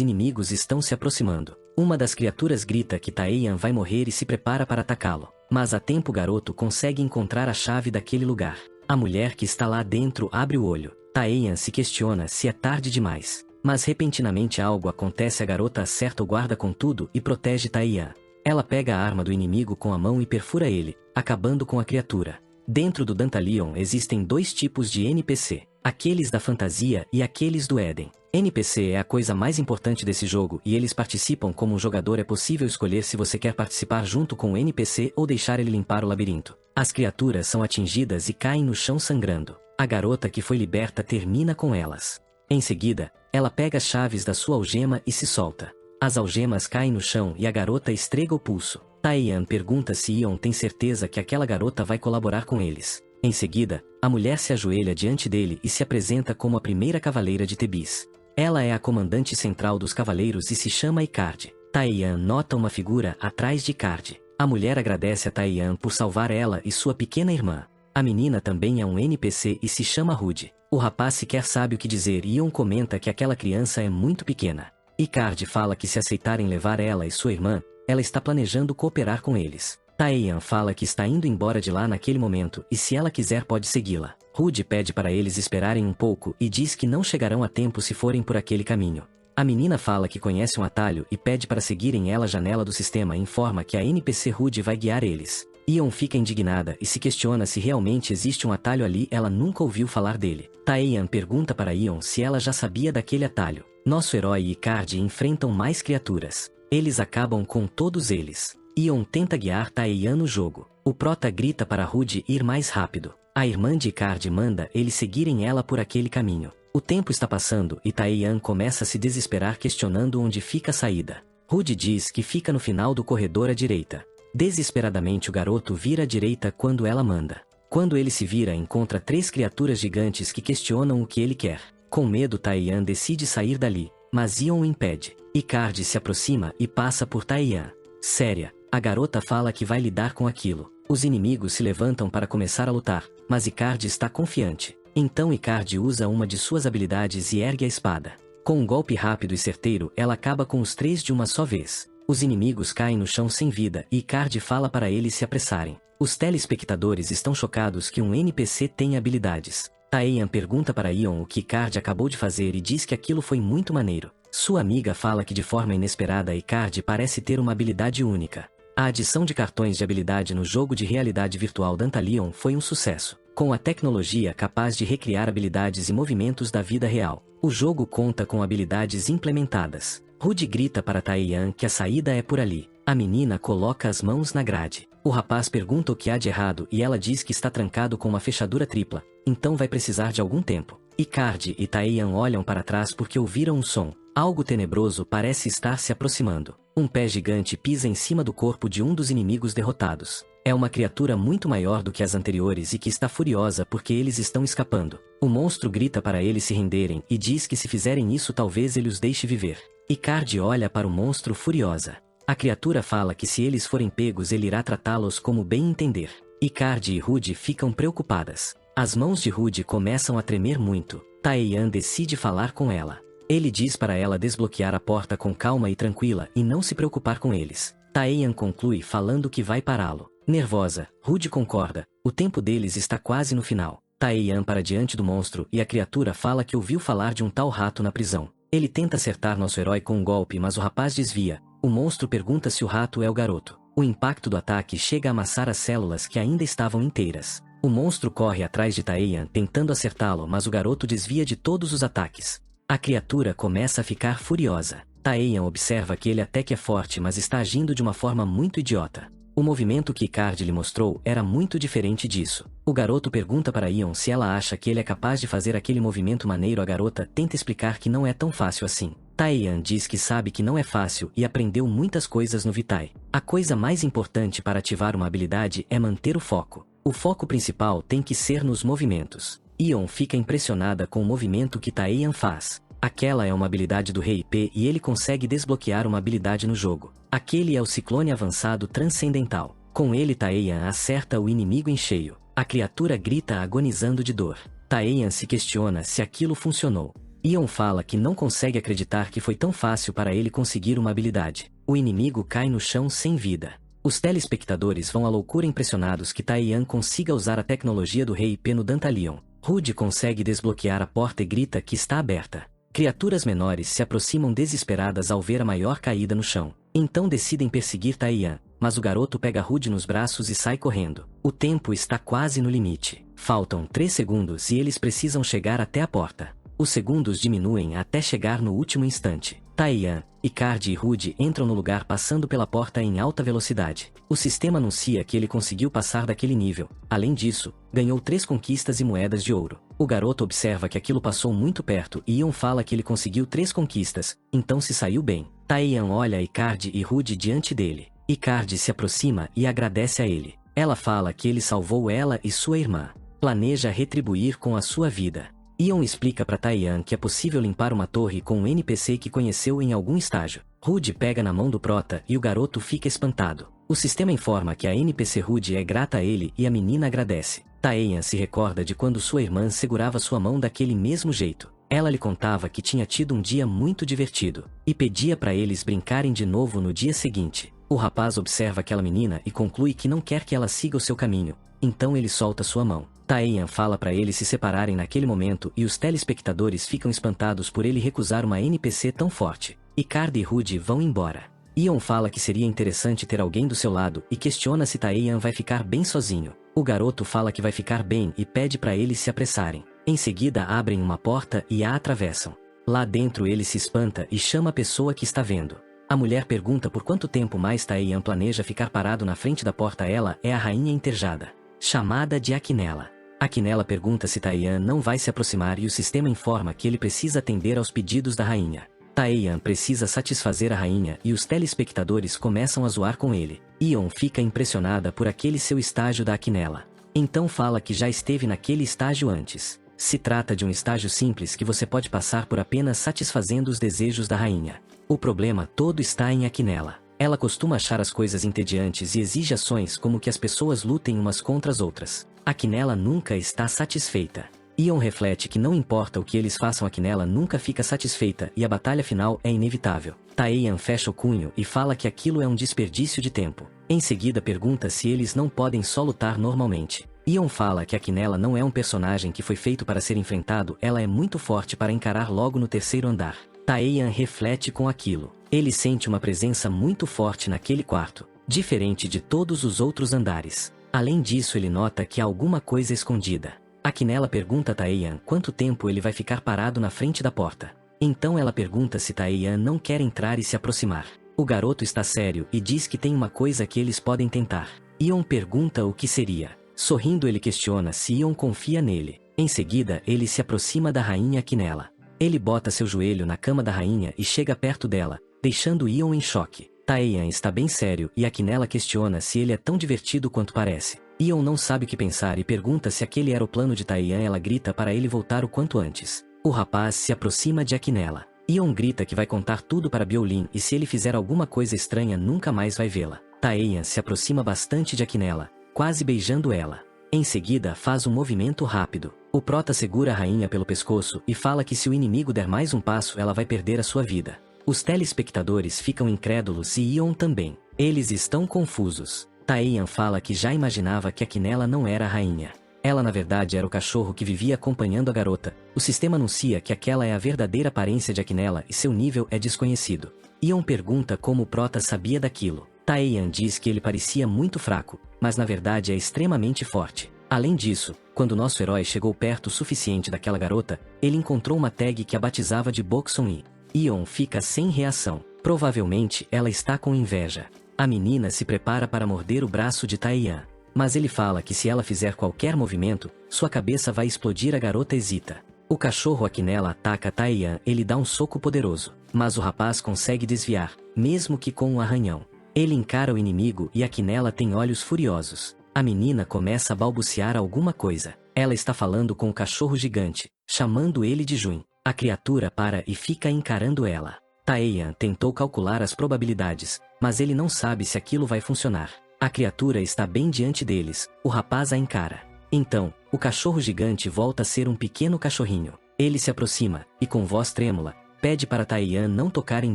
inimigos estão se aproximando. Uma das criaturas grita que Taeyeon vai morrer e se prepara para atacá-lo. Mas a tempo o garoto consegue encontrar a chave daquele lugar. A mulher que está lá dentro abre o olho. Taeyeon se questiona se é tarde demais. Mas repentinamente algo acontece, a garota acerta o guarda com tudo e protege Taeyeon. Ela pega a arma do inimigo com a mão e perfura ele, acabando com a criatura. Dentro do Dantalion existem dois tipos de NPC, aqueles da fantasia e aqueles do Éden. NPC é a coisa mais importante desse jogo e eles participam como um jogador. É possível escolher se você quer participar junto com o NPC ou deixar ele limpar o labirinto. As criaturas são atingidas e caem no chão sangrando. A garota que foi liberta termina com elas. Em seguida, ela pega as chaves da sua algema e se solta. As algemas caem no chão e a garota esfrega o pulso. Taeyeon pergunta se Ion tem certeza que aquela garota vai colaborar com eles. Em seguida, a mulher se ajoelha diante dele e se apresenta como a primeira cavaleira de Tebis. Ela é a comandante central dos cavaleiros e se chama Icard. Taeyeon nota uma figura atrás de Icard. A mulher agradece a Taeyeon por salvar ela e sua pequena irmã. A menina também é um NPC e se chama Rude. O rapaz sequer sabe o que dizer e Ion comenta que aquela criança é muito pequena. Icard fala que se aceitarem levar ela e sua irmã, ela está planejando cooperar com eles. Taeyeon fala que está indo embora de lá naquele momento e se ela quiser pode segui-la. Rude pede para eles esperarem um pouco e diz que não chegarão a tempo se forem por aquele caminho. A menina fala que conhece um atalho e pede para seguirem ela. A janela do sistema informa que a NPC Rude vai guiar eles. Ion fica indignada e se questiona se realmente existe um atalho ali. Ela nunca ouviu falar dele. Taeyeon pergunta para Ion se ela já sabia daquele atalho. Nosso herói e Icard enfrentam mais criaturas. Eles acabam com todos eles. Ion tenta guiar Taeyeon no jogo. O prota grita para Rude ir mais rápido. A irmã de Icard manda eles seguirem ela por aquele caminho. O tempo está passando e Taeyeon começa a se desesperar questionando onde fica a saída. Rude diz que fica no final do corredor à direita. Desesperadamente o garoto vira à direita quando ela manda. Quando ele se vira encontra 3 criaturas gigantes que questionam o que ele quer. Com medo Taeyeon decide sair dali, mas Ion o impede. Icard se aproxima e passa por Taeyeon. Séria, a garota fala que vai lidar com aquilo. Os inimigos se levantam para começar a lutar, mas Icard está confiante. Então Icard usa uma de suas habilidades e ergue a espada. Com um golpe rápido e certeiro ela acaba com os 3 de uma só vez. Os inimigos caem no chão sem vida e Icard fala para eles se apressarem. Os telespectadores estão chocados que um NPC tem habilidades. Taeyeon pergunta para Ion o que Icard acabou de fazer e diz que aquilo foi muito maneiro. Sua amiga fala que de forma inesperada Icard parece ter uma habilidade única. A adição de cartões de habilidade no jogo de realidade virtual Dantalion foi um sucesso. Com a tecnologia capaz de recriar habilidades e movimentos da vida real, o jogo conta com habilidades implementadas. Rude grita para Taeyeon que a saída é por ali. A menina coloca as mãos na grade. O rapaz pergunta o que há de errado e ela diz que está trancado com uma fechadura tripla, então vai precisar de algum tempo. Icard e Taeyeon olham para trás porque ouviram um som. Algo tenebroso parece estar se aproximando. Um pé gigante pisa em cima do corpo de um dos inimigos derrotados. É uma criatura muito maior do que as anteriores e que está furiosa porque eles estão escapando. O monstro grita para eles se renderem e diz que se fizerem isso talvez ele os deixe viver. Icard olha para o monstro furiosa. A criatura fala que se eles forem pegos ele irá tratá-los como bem entender. Icard e Rude ficam preocupadas. As mãos de Rude começam a tremer muito. Taeyeon decide falar com ela. Ele diz para ela desbloquear a porta com calma e tranquila e não se preocupar com eles. Taeyeon conclui falando que vai pará-lo. Nervosa, Rude concorda. O tempo deles está quase no final. Taeyeon para diante do monstro e a criatura fala que ouviu falar de um tal rato na prisão. Ele tenta acertar nosso herói com um golpe, mas o rapaz desvia. O monstro pergunta se o rato é o garoto. O impacto do ataque chega a amassar as células que ainda estavam inteiras. O monstro corre atrás de Taeyeon tentando acertá-lo, mas o garoto desvia de todos os ataques. A criatura começa a ficar furiosa. Taeyeon observa que ele até que é forte, mas está agindo de uma forma muito idiota. O movimento que Icard lhe mostrou era muito diferente disso. O garoto pergunta para Ion se ela acha que ele é capaz de fazer aquele movimento maneiro. A garota tenta explicar que não é tão fácil assim. Taeyeon diz que sabe que não é fácil e aprendeu muitas coisas no Vitae. A coisa mais importante para ativar uma habilidade é manter o foco. O foco principal tem que ser nos movimentos. Ion fica impressionada com o movimento que Taeyeon faz. Aquela é uma habilidade do Rei P e ele consegue desbloquear uma habilidade no jogo. Aquele é o Ciclone Avançado Transcendental. Com ele Taeyan acerta o inimigo em cheio. A criatura grita agonizando de dor. Taeyan se questiona se aquilo funcionou. Ion fala que não consegue acreditar que foi tão fácil para ele conseguir uma habilidade. O inimigo cai no chão sem vida. Os telespectadores vão à loucura impressionados que Taeyan consiga usar a tecnologia do Rei P no Dantalion. Rude consegue desbloquear a porta e grita que está aberta. Criaturas menores se aproximam desesperadas ao ver a maior caída no chão. Então decidem perseguir Taeyan, mas o garoto pega Rude nos braços e sai correndo. O tempo está quase no limite. Faltam 3 segundos e eles precisam chegar até a porta. Os segundos diminuem até chegar no último instante. Taeyan, Icardi e Rude entram no lugar passando pela porta em alta velocidade. O sistema anuncia que ele conseguiu passar daquele nível. Além disso, ganhou 3 conquistas e moedas de ouro. O garoto observa que aquilo passou muito perto e Ion fala que ele conseguiu 3 conquistas, então se saiu bem. Taeyan olha Icardi e Rude diante dele. Icardi se aproxima e agradece a ele. Ela fala que ele salvou ela e sua irmã. Planeja retribuir com a sua vida. Ion explica para Taeyan que é possível limpar uma torre com um NPC que conheceu em algum estágio. Rude pega na mão do prota e o garoto fica espantado. O sistema informa que a NPC Rude é grata a ele e a menina agradece. Taeyan se recorda de quando sua irmã segurava sua mão daquele mesmo jeito. Ela lhe contava que tinha tido um dia muito divertido, e pedia para eles brincarem de novo no dia seguinte. O rapaz observa aquela menina e conclui que não quer que ela siga o seu caminho, então ele solta sua mão. Taeyan fala para eles se separarem naquele momento e os telespectadores ficam espantados por ele recusar uma NPC tão forte. Icardi e Rude vão embora. Ion fala que seria interessante ter alguém do seu lado e questiona se Taeyan vai ficar bem sozinho. O garoto fala que vai ficar bem e pede para eles se apressarem. Em seguida abrem uma porta e a atravessam. Lá dentro ele se espanta e chama a pessoa que está vendo. A mulher pergunta por quanto tempo mais Taeyan planeja ficar parado na frente da porta. Ela é a rainha Interjada, chamada de Aquinela. Aquinela pergunta se Taeyan não vai se aproximar e o sistema informa que ele precisa atender aos pedidos da rainha. Taeyan precisa satisfazer a rainha e os telespectadores começam a zoar com ele. Ion fica impressionada por aquele seu estágio da Aquinela. Então fala que já esteve naquele estágio antes. Se trata de um estágio simples que você pode passar por apenas satisfazendo os desejos da rainha. O problema todo está em Aquinela. Ela costuma achar as coisas entediantes e exige ações como que as pessoas lutem umas contra as outras. Aquinela nunca está satisfeita. Ion reflete que não importa o que eles façam, Aquinela nunca fica satisfeita e a batalha final é inevitável. Taeyan fecha o cunho e fala que aquilo é um desperdício de tempo. Em seguida pergunta se eles não podem só lutar normalmente. Ion fala que Aquinela não é um personagem que foi feito para ser enfrentado, ela é muito forte para encarar logo no 3º andar. Taeyan reflete com aquilo. Ele sente uma presença muito forte naquele quarto, diferente de todos os outros andares. Além disso, ele nota que há alguma coisa escondida. Aquinela pergunta a Taeyan quanto tempo ele vai ficar parado na frente da porta. Então ela pergunta se Taeyan não quer entrar e se aproximar. O garoto está sério e diz que tem uma coisa que eles podem tentar. Ion pergunta o que seria. Sorrindo ele questiona se Ion confia nele. Em seguida ele se aproxima da rainha Aquinela. Ele bota seu joelho na cama da rainha e chega perto dela, deixando Ion em choque. Taeyan está bem sério e Aquinela questiona se ele é tão divertido quanto parece. Ion não sabe o que pensar e pergunta se aquele era o plano de Taeyan. Ela grita para ele voltar o quanto antes. O rapaz se aproxima de Aquinela. Ion grita que vai contar tudo para Biolin e se ele fizer alguma coisa estranha nunca mais vai vê-la. Taeyan se aproxima bastante de Aquinela, quase beijando ela. Em seguida faz um movimento rápido. O prota segura a rainha pelo pescoço e fala que se o inimigo der mais um passo ela vai perder a sua vida. Os telespectadores ficam incrédulos e Ion também. Eles estão confusos. Taeyan fala que já imaginava que Aquinela não era a rainha. Ela na verdade era o cachorro que vivia acompanhando a garota. O sistema anuncia que aquela é a verdadeira aparência de Aquinela e seu nível é desconhecido. Ion pergunta como o prota sabia daquilo. Taeyan diz que ele parecia muito fraco, mas na verdade é extremamente forte. Além disso, quando nosso herói chegou perto o suficiente daquela garota, ele encontrou uma tag que a batizava de Bokson e Ion fica sem reação. Provavelmente ela está com inveja. A menina se prepara para morder o braço de Taeyan, mas ele fala que se ela fizer qualquer movimento, sua cabeça vai explodir. A garota hesita. O cachorro Aquinela ataca Taeyan, ele dá um soco poderoso, mas o rapaz consegue desviar, mesmo que com um arranhão. Ele encara o inimigo e Aquinela tem olhos furiosos. A menina começa a balbuciar alguma coisa. Ela está falando com o cachorro gigante, chamando ele de Jun. A criatura para e fica encarando ela. Taeyan tentou calcular as probabilidades, mas ele não sabe se aquilo vai funcionar. A criatura está bem diante deles, o rapaz a encara. Então, o cachorro gigante volta a ser um pequeno cachorrinho. Ele se aproxima, e com voz trêmula, pede para Taeyan não tocar em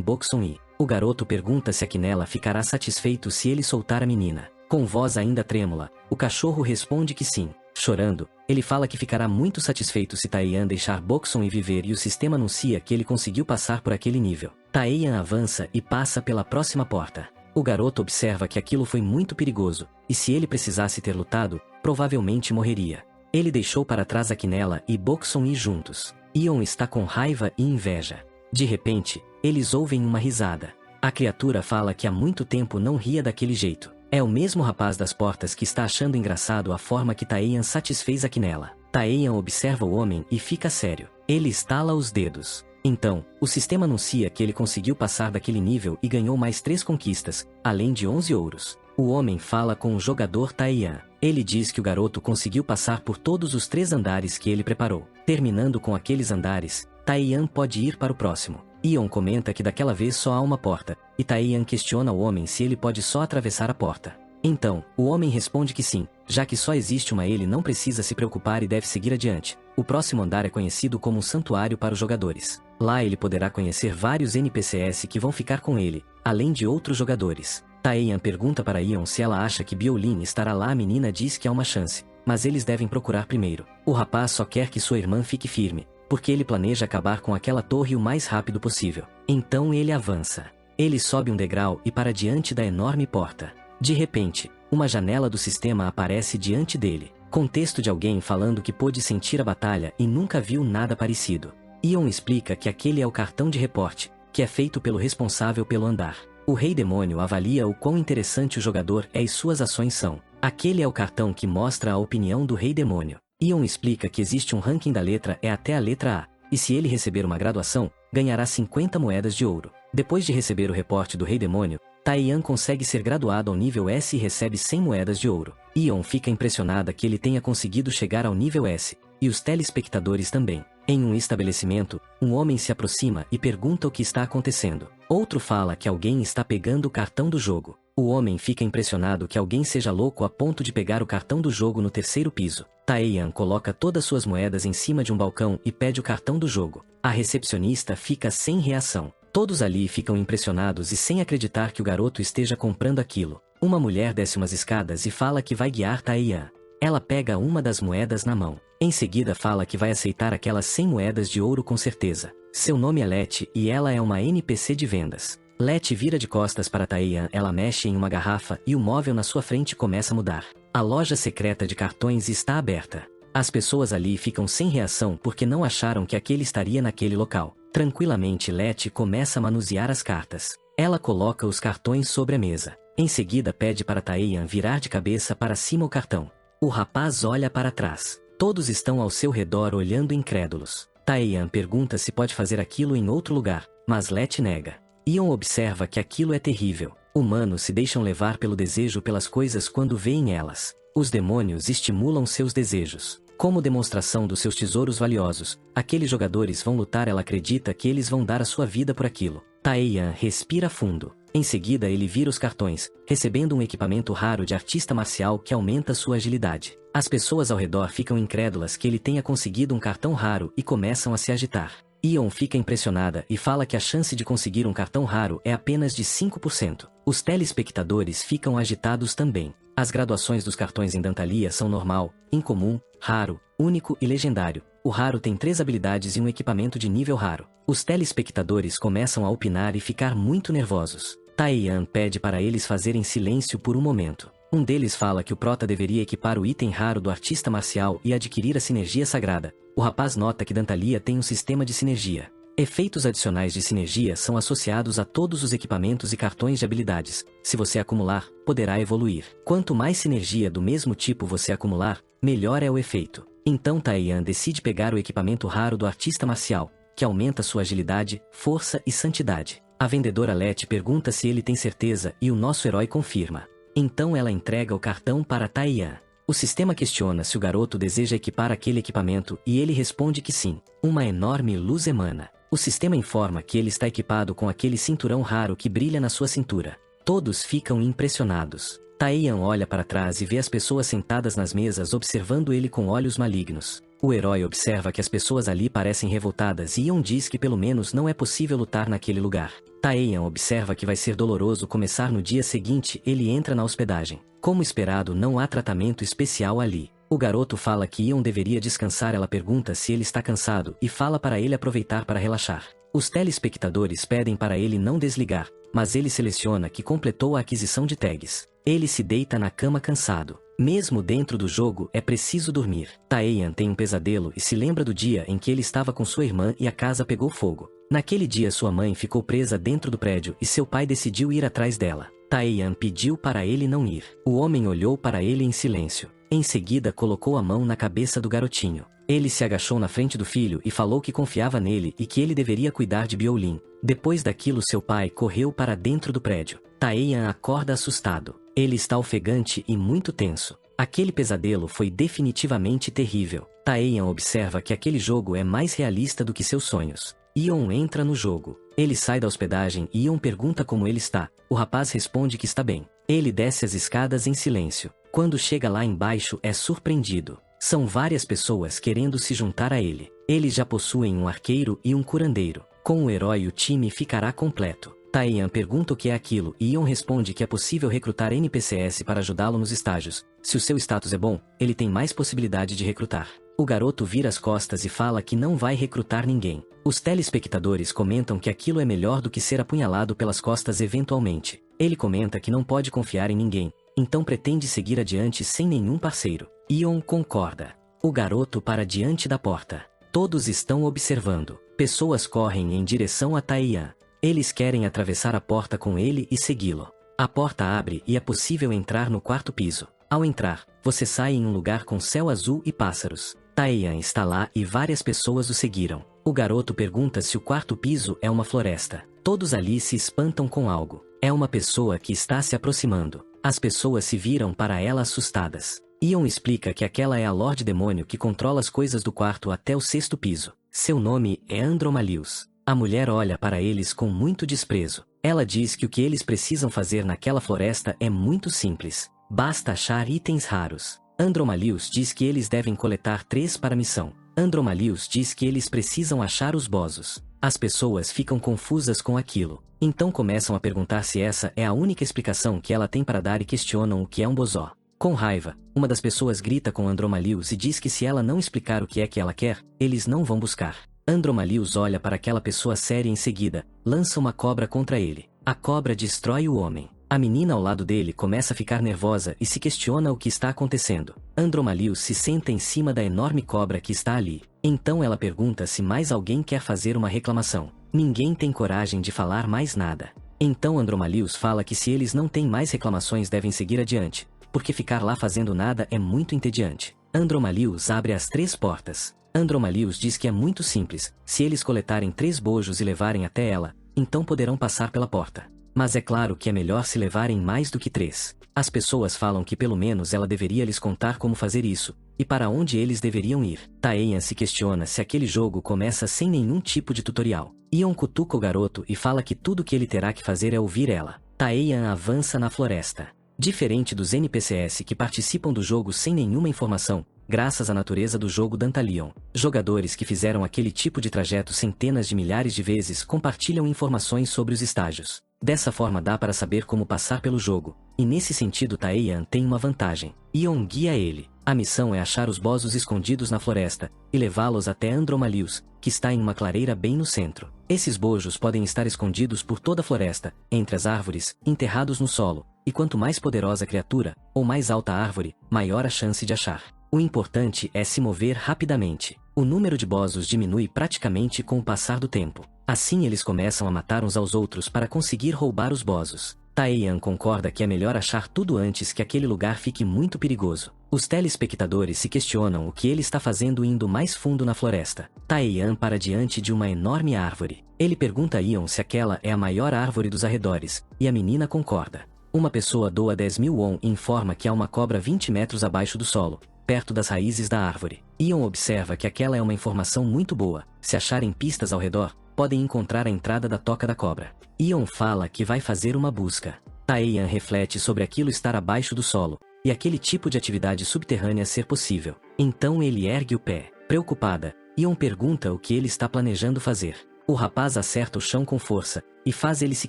Bokson-i. O garoto pergunta se Aquinela ficará satisfeito se ele soltar a menina. Com voz ainda trêmula, o cachorro responde que sim. Chorando, ele fala que ficará muito satisfeito se Taeyan deixar Bokson-i viver e o sistema anuncia que ele conseguiu passar por aquele nível. Taeyan avança e passa pela próxima porta. O garoto observa que aquilo foi muito perigoso, e se ele precisasse ter lutado, provavelmente morreria. Ele deixou para trás Aquinela e Bokson-i juntos. Ion está com raiva e inveja. De repente, eles ouvem uma risada. A criatura fala que há muito tempo não ria daquele jeito. É o mesmo rapaz das portas que está achando engraçado a forma que Taeyan satisfez Aquinela. Taeyan observa o homem e fica sério. Ele estala os dedos. Então, o sistema anuncia que ele conseguiu passar daquele nível e ganhou mais 3 conquistas, além de 11 ouros. O homem fala com o jogador Taeyan. Ele diz que o garoto conseguiu passar por todos os 3 andares que ele preparou. Terminando com aqueles andares, Taeyan pode ir para o próximo. Ion comenta que daquela vez só há uma porta, e Taeyan questiona o homem se ele pode só atravessar a porta. Então, o homem responde que sim, já que só existe uma ele não precisa se preocupar e deve seguir adiante. O próximo andar é conhecido como um santuário para os jogadores. Lá ele poderá conhecer vários NPCs que vão ficar com ele, além de outros jogadores. Taeyan pergunta para Ion se ela acha que Biolin estará lá. A menina diz que há uma chance, mas eles devem procurar primeiro. O rapaz só quer que sua irmã fique firme, porque ele planeja acabar com aquela torre o mais rápido possível. Então ele avança. Ele sobe um degrau e para diante da enorme porta. De repente, uma janela do sistema aparece diante dele. Contexto de alguém falando que pôde sentir a batalha e nunca viu nada parecido. Ion explica que aquele é o cartão de reporte, que é feito pelo responsável pelo andar. O Rei Demônio avalia o quão interessante o jogador é e suas ações são. Aquele é o cartão que mostra a opinião do Rei Demônio. Ion explica que existe um ranking da letra E até a letra A, e se ele receber uma graduação, ganhará 50 moedas de ouro. Depois de receber o reporte do Rei Demônio, Taeyan consegue ser graduado ao nível S e recebe 100 moedas de ouro. Ion fica impressionada que ele tenha conseguido chegar ao nível S, e os telespectadores também. Em um estabelecimento, um homem se aproxima e pergunta o que está acontecendo. Outro fala que alguém está pegando o cartão do jogo. O homem fica impressionado que alguém seja louco a ponto de pegar o cartão do jogo no 3º piso. Taeyan coloca todas suas moedas em cima de um balcão e pede o cartão do jogo. A recepcionista fica sem reação. Todos ali ficam impressionados e sem acreditar que o garoto esteja comprando aquilo. Uma mulher desce umas escadas e fala que vai guiar Taeyan. Ela pega uma das moedas na mão. Em seguida fala que vai aceitar aquelas 100 moedas de ouro com certeza. Seu nome é Leti e ela é uma NPC de vendas. Leti vira de costas para Taeyan, ela mexe em uma garrafa e o móvel na sua frente começa a mudar. A loja secreta de cartões está aberta. As pessoas ali ficam sem reação porque não acharam que aquele estaria naquele local. Tranquilamente Leti começa a manusear as cartas. Ela coloca os cartões sobre a mesa. Em seguida pede para Taeyan virar de cabeça para cima o cartão. O rapaz olha para trás. Todos estão ao seu redor olhando incrédulos. Taeyan pergunta se pode fazer aquilo em outro lugar, mas Leti nega. Ion observa que aquilo é terrível. Humanos se deixam levar pelo desejo pelas coisas quando veem elas. Os demônios estimulam seus desejos. Como demonstração dos seus tesouros valiosos, aqueles jogadores vão lutar. Ela acredita que eles vão dar a sua vida por aquilo. Taeyan respira fundo. Em seguida ele vira os cartões, recebendo um equipamento raro de artista marcial que aumenta sua agilidade. As pessoas ao redor ficam incrédulas que ele tenha conseguido um cartão raro e começam a se agitar. Ion fica impressionada e fala que a chance de conseguir um cartão raro é apenas de 5%. Os telespectadores ficam agitados também. As graduações dos cartões em Dantalia são normal, incomum, raro, único e legendário. O raro tem 3 habilidades e um equipamento de nível raro. Os telespectadores começam a opinar e ficar muito nervosos. Taeyan pede para eles fazerem silêncio por um momento. Um deles fala que o prota deveria equipar o item raro do artista marcial e adquirir a sinergia sagrada. O rapaz nota que Dantalia tem um sistema de sinergia. Efeitos adicionais de sinergia são associados a todos os equipamentos e cartões de habilidades. Se você acumular, poderá evoluir. Quanto mais sinergia do mesmo tipo você acumular, melhor é o efeito. Então Taeyan decide pegar o equipamento raro do artista marcial, que aumenta sua agilidade, força e santidade. A vendedora Leti pergunta se ele tem certeza e o nosso herói confirma. Então ela entrega o cartão para Taeyan. O sistema questiona se o garoto deseja equipar aquele equipamento e ele responde que sim. Uma enorme luz emana. O sistema informa que ele está equipado com aquele cinturão raro que brilha na sua cintura. Todos ficam impressionados. Taeyan olha para trás e vê as pessoas sentadas nas mesas observando ele com olhos malignos. O herói observa que as pessoas ali parecem revoltadas e Yeon diz que pelo menos não é possível lutar naquele lugar. Taeyan observa que vai ser doloroso começar no dia seguinte. Ele entra na hospedagem. Como esperado, não há tratamento especial ali. O garoto fala que Yeon deveria descansar. Ela pergunta se ele está cansado e fala para ele aproveitar para relaxar. Os telespectadores pedem para ele não desligar, mas ele seleciona que completou a aquisição de tags. Ele se deita na cama cansado. Mesmo dentro do jogo, é preciso dormir. Taeyan tem um pesadelo e se lembra do dia em que ele estava com sua irmã e a casa pegou fogo. Naquele dia sua mãe ficou presa dentro do prédio e seu pai decidiu ir atrás dela. Taeyan pediu para ele não ir. O homem olhou para ele em silêncio. Em seguida colocou a mão na cabeça do garotinho. Ele se agachou na frente do filho e falou que confiava nele e que ele deveria cuidar de Byolin. Depois daquilo seu pai correu para dentro do prédio. Taeyan acorda assustado. Ele está ofegante e muito tenso. Aquele pesadelo foi definitivamente terrível. Taeyan observa que aquele jogo é mais realista do que seus sonhos. Yeon entra no jogo. Ele sai da hospedagem e Yeon pergunta como ele está. O rapaz responde que está bem. Ele desce as escadas em silêncio. Quando chega lá embaixo é surpreendido. São várias pessoas querendo se juntar a ele. Eles já possuem um arqueiro e um curandeiro. Com o herói o time ficará completo. Taeyan pergunta o que é aquilo e Yeon responde que é possível recrutar NPCs para ajudá-lo nos estágios. Se o seu status é bom, ele tem mais possibilidade de recrutar. O garoto vira as costas e fala que não vai recrutar ninguém. Os telespectadores comentam que aquilo é melhor do que ser apunhalado pelas costas eventualmente. Ele comenta que não pode confiar em ninguém, então pretende seguir adiante sem nenhum parceiro. Yeon concorda. O garoto para diante da porta. Todos estão observando. Pessoas correm em direção a Taeyan. Eles querem atravessar a porta com ele e segui-lo. A porta abre e é possível entrar no quarto piso. Ao entrar, você sai em um lugar com céu azul e pássaros. Taeyan está lá e várias pessoas o seguiram. O garoto pergunta se o quarto piso é uma floresta. Todos ali se espantam com algo. É uma pessoa que está se aproximando. As pessoas se viram para ela assustadas. Yeon explica que aquela é a Lorde Demônio que controla as coisas do quarto até o sexto piso. Seu nome é Andromalius. A mulher olha para eles com muito desprezo. Ela diz que o que eles precisam fazer naquela floresta é muito simples. Basta achar itens raros. Andromalius diz que eles devem coletar 3 para a missão. Andromalius diz que eles precisam achar os bozos. As pessoas ficam confusas com aquilo. Então começam a perguntar se essa é a única explicação que ela tem para dar e questionam o que é um bozó. Com raiva, uma das pessoas grita com Andromalius e diz que se ela não explicar o que é que ela quer, eles não vão buscar. Andromalius olha para aquela pessoa séria e em seguida, lança uma cobra contra ele. A cobra destrói o homem. A menina ao lado dele começa a ficar nervosa e se questiona o que está acontecendo. Andromalius se senta em cima da enorme cobra que está ali. Então ela pergunta se mais alguém quer fazer uma reclamação. Ninguém tem coragem de falar mais nada. Então Andromalius fala que se eles não têm mais reclamações devem seguir adiante, porque ficar lá fazendo nada é muito entediante. Andromalius abre as 3 portas. Andromalius diz que é muito simples. Se eles coletarem 3 bojos e levarem até ela, então poderão passar pela porta. Mas é claro que é melhor se levarem mais do que 3. As pessoas falam que pelo menos ela deveria lhes contar como fazer isso, e para onde eles deveriam ir. Taeyan se questiona se aquele jogo começa sem nenhum tipo de tutorial. Yeon cutuca o garoto e fala que tudo que ele terá que fazer é ouvir ela. Taeyan avança na floresta. Diferente dos NPCs que participam do jogo sem nenhuma informação, graças à natureza do jogo Dantalion, jogadores que fizeram aquele tipo de trajeto centenas de milhares de vezes compartilham informações sobre os estágios. Dessa forma dá para saber como passar pelo jogo, e nesse sentido Taeyan tem uma vantagem. Yeon guia ele. A missão é achar os bozos escondidos na floresta, e levá-los até Andromalius, que está em uma clareira bem no centro. Esses bojos podem estar escondidos por toda a floresta, entre as árvores, enterrados no solo, e quanto mais poderosa a criatura, ou mais alta a árvore, maior a chance de achar. O importante é se mover rapidamente. O número de bozos diminui praticamente com o passar do tempo. Assim eles começam a matar uns aos outros para conseguir roubar os bozos. Taeyan concorda que é melhor achar tudo antes que aquele lugar fique muito perigoso. Os telespectadores se questionam o que ele está fazendo indo mais fundo na floresta. Taeyan para diante de uma enorme árvore. Ele pergunta a Yeon se aquela é a maior árvore dos arredores, e a menina concorda. Uma pessoa doa 10.000 won e informa que há uma cobra 20 metros abaixo do solo, perto das raízes da árvore. Ion observa que aquela é uma informação muito boa. Se acharem pistas ao redor, podem encontrar a entrada da toca da cobra. Ion fala que vai fazer uma busca. Tae-yan reflete sobre aquilo estar abaixo do solo, e aquele tipo de atividade subterrânea ser possível. Então ele ergue o pé. Preocupada, Ion pergunta o que ele está planejando fazer. O rapaz acerta o chão com força, e faz ele se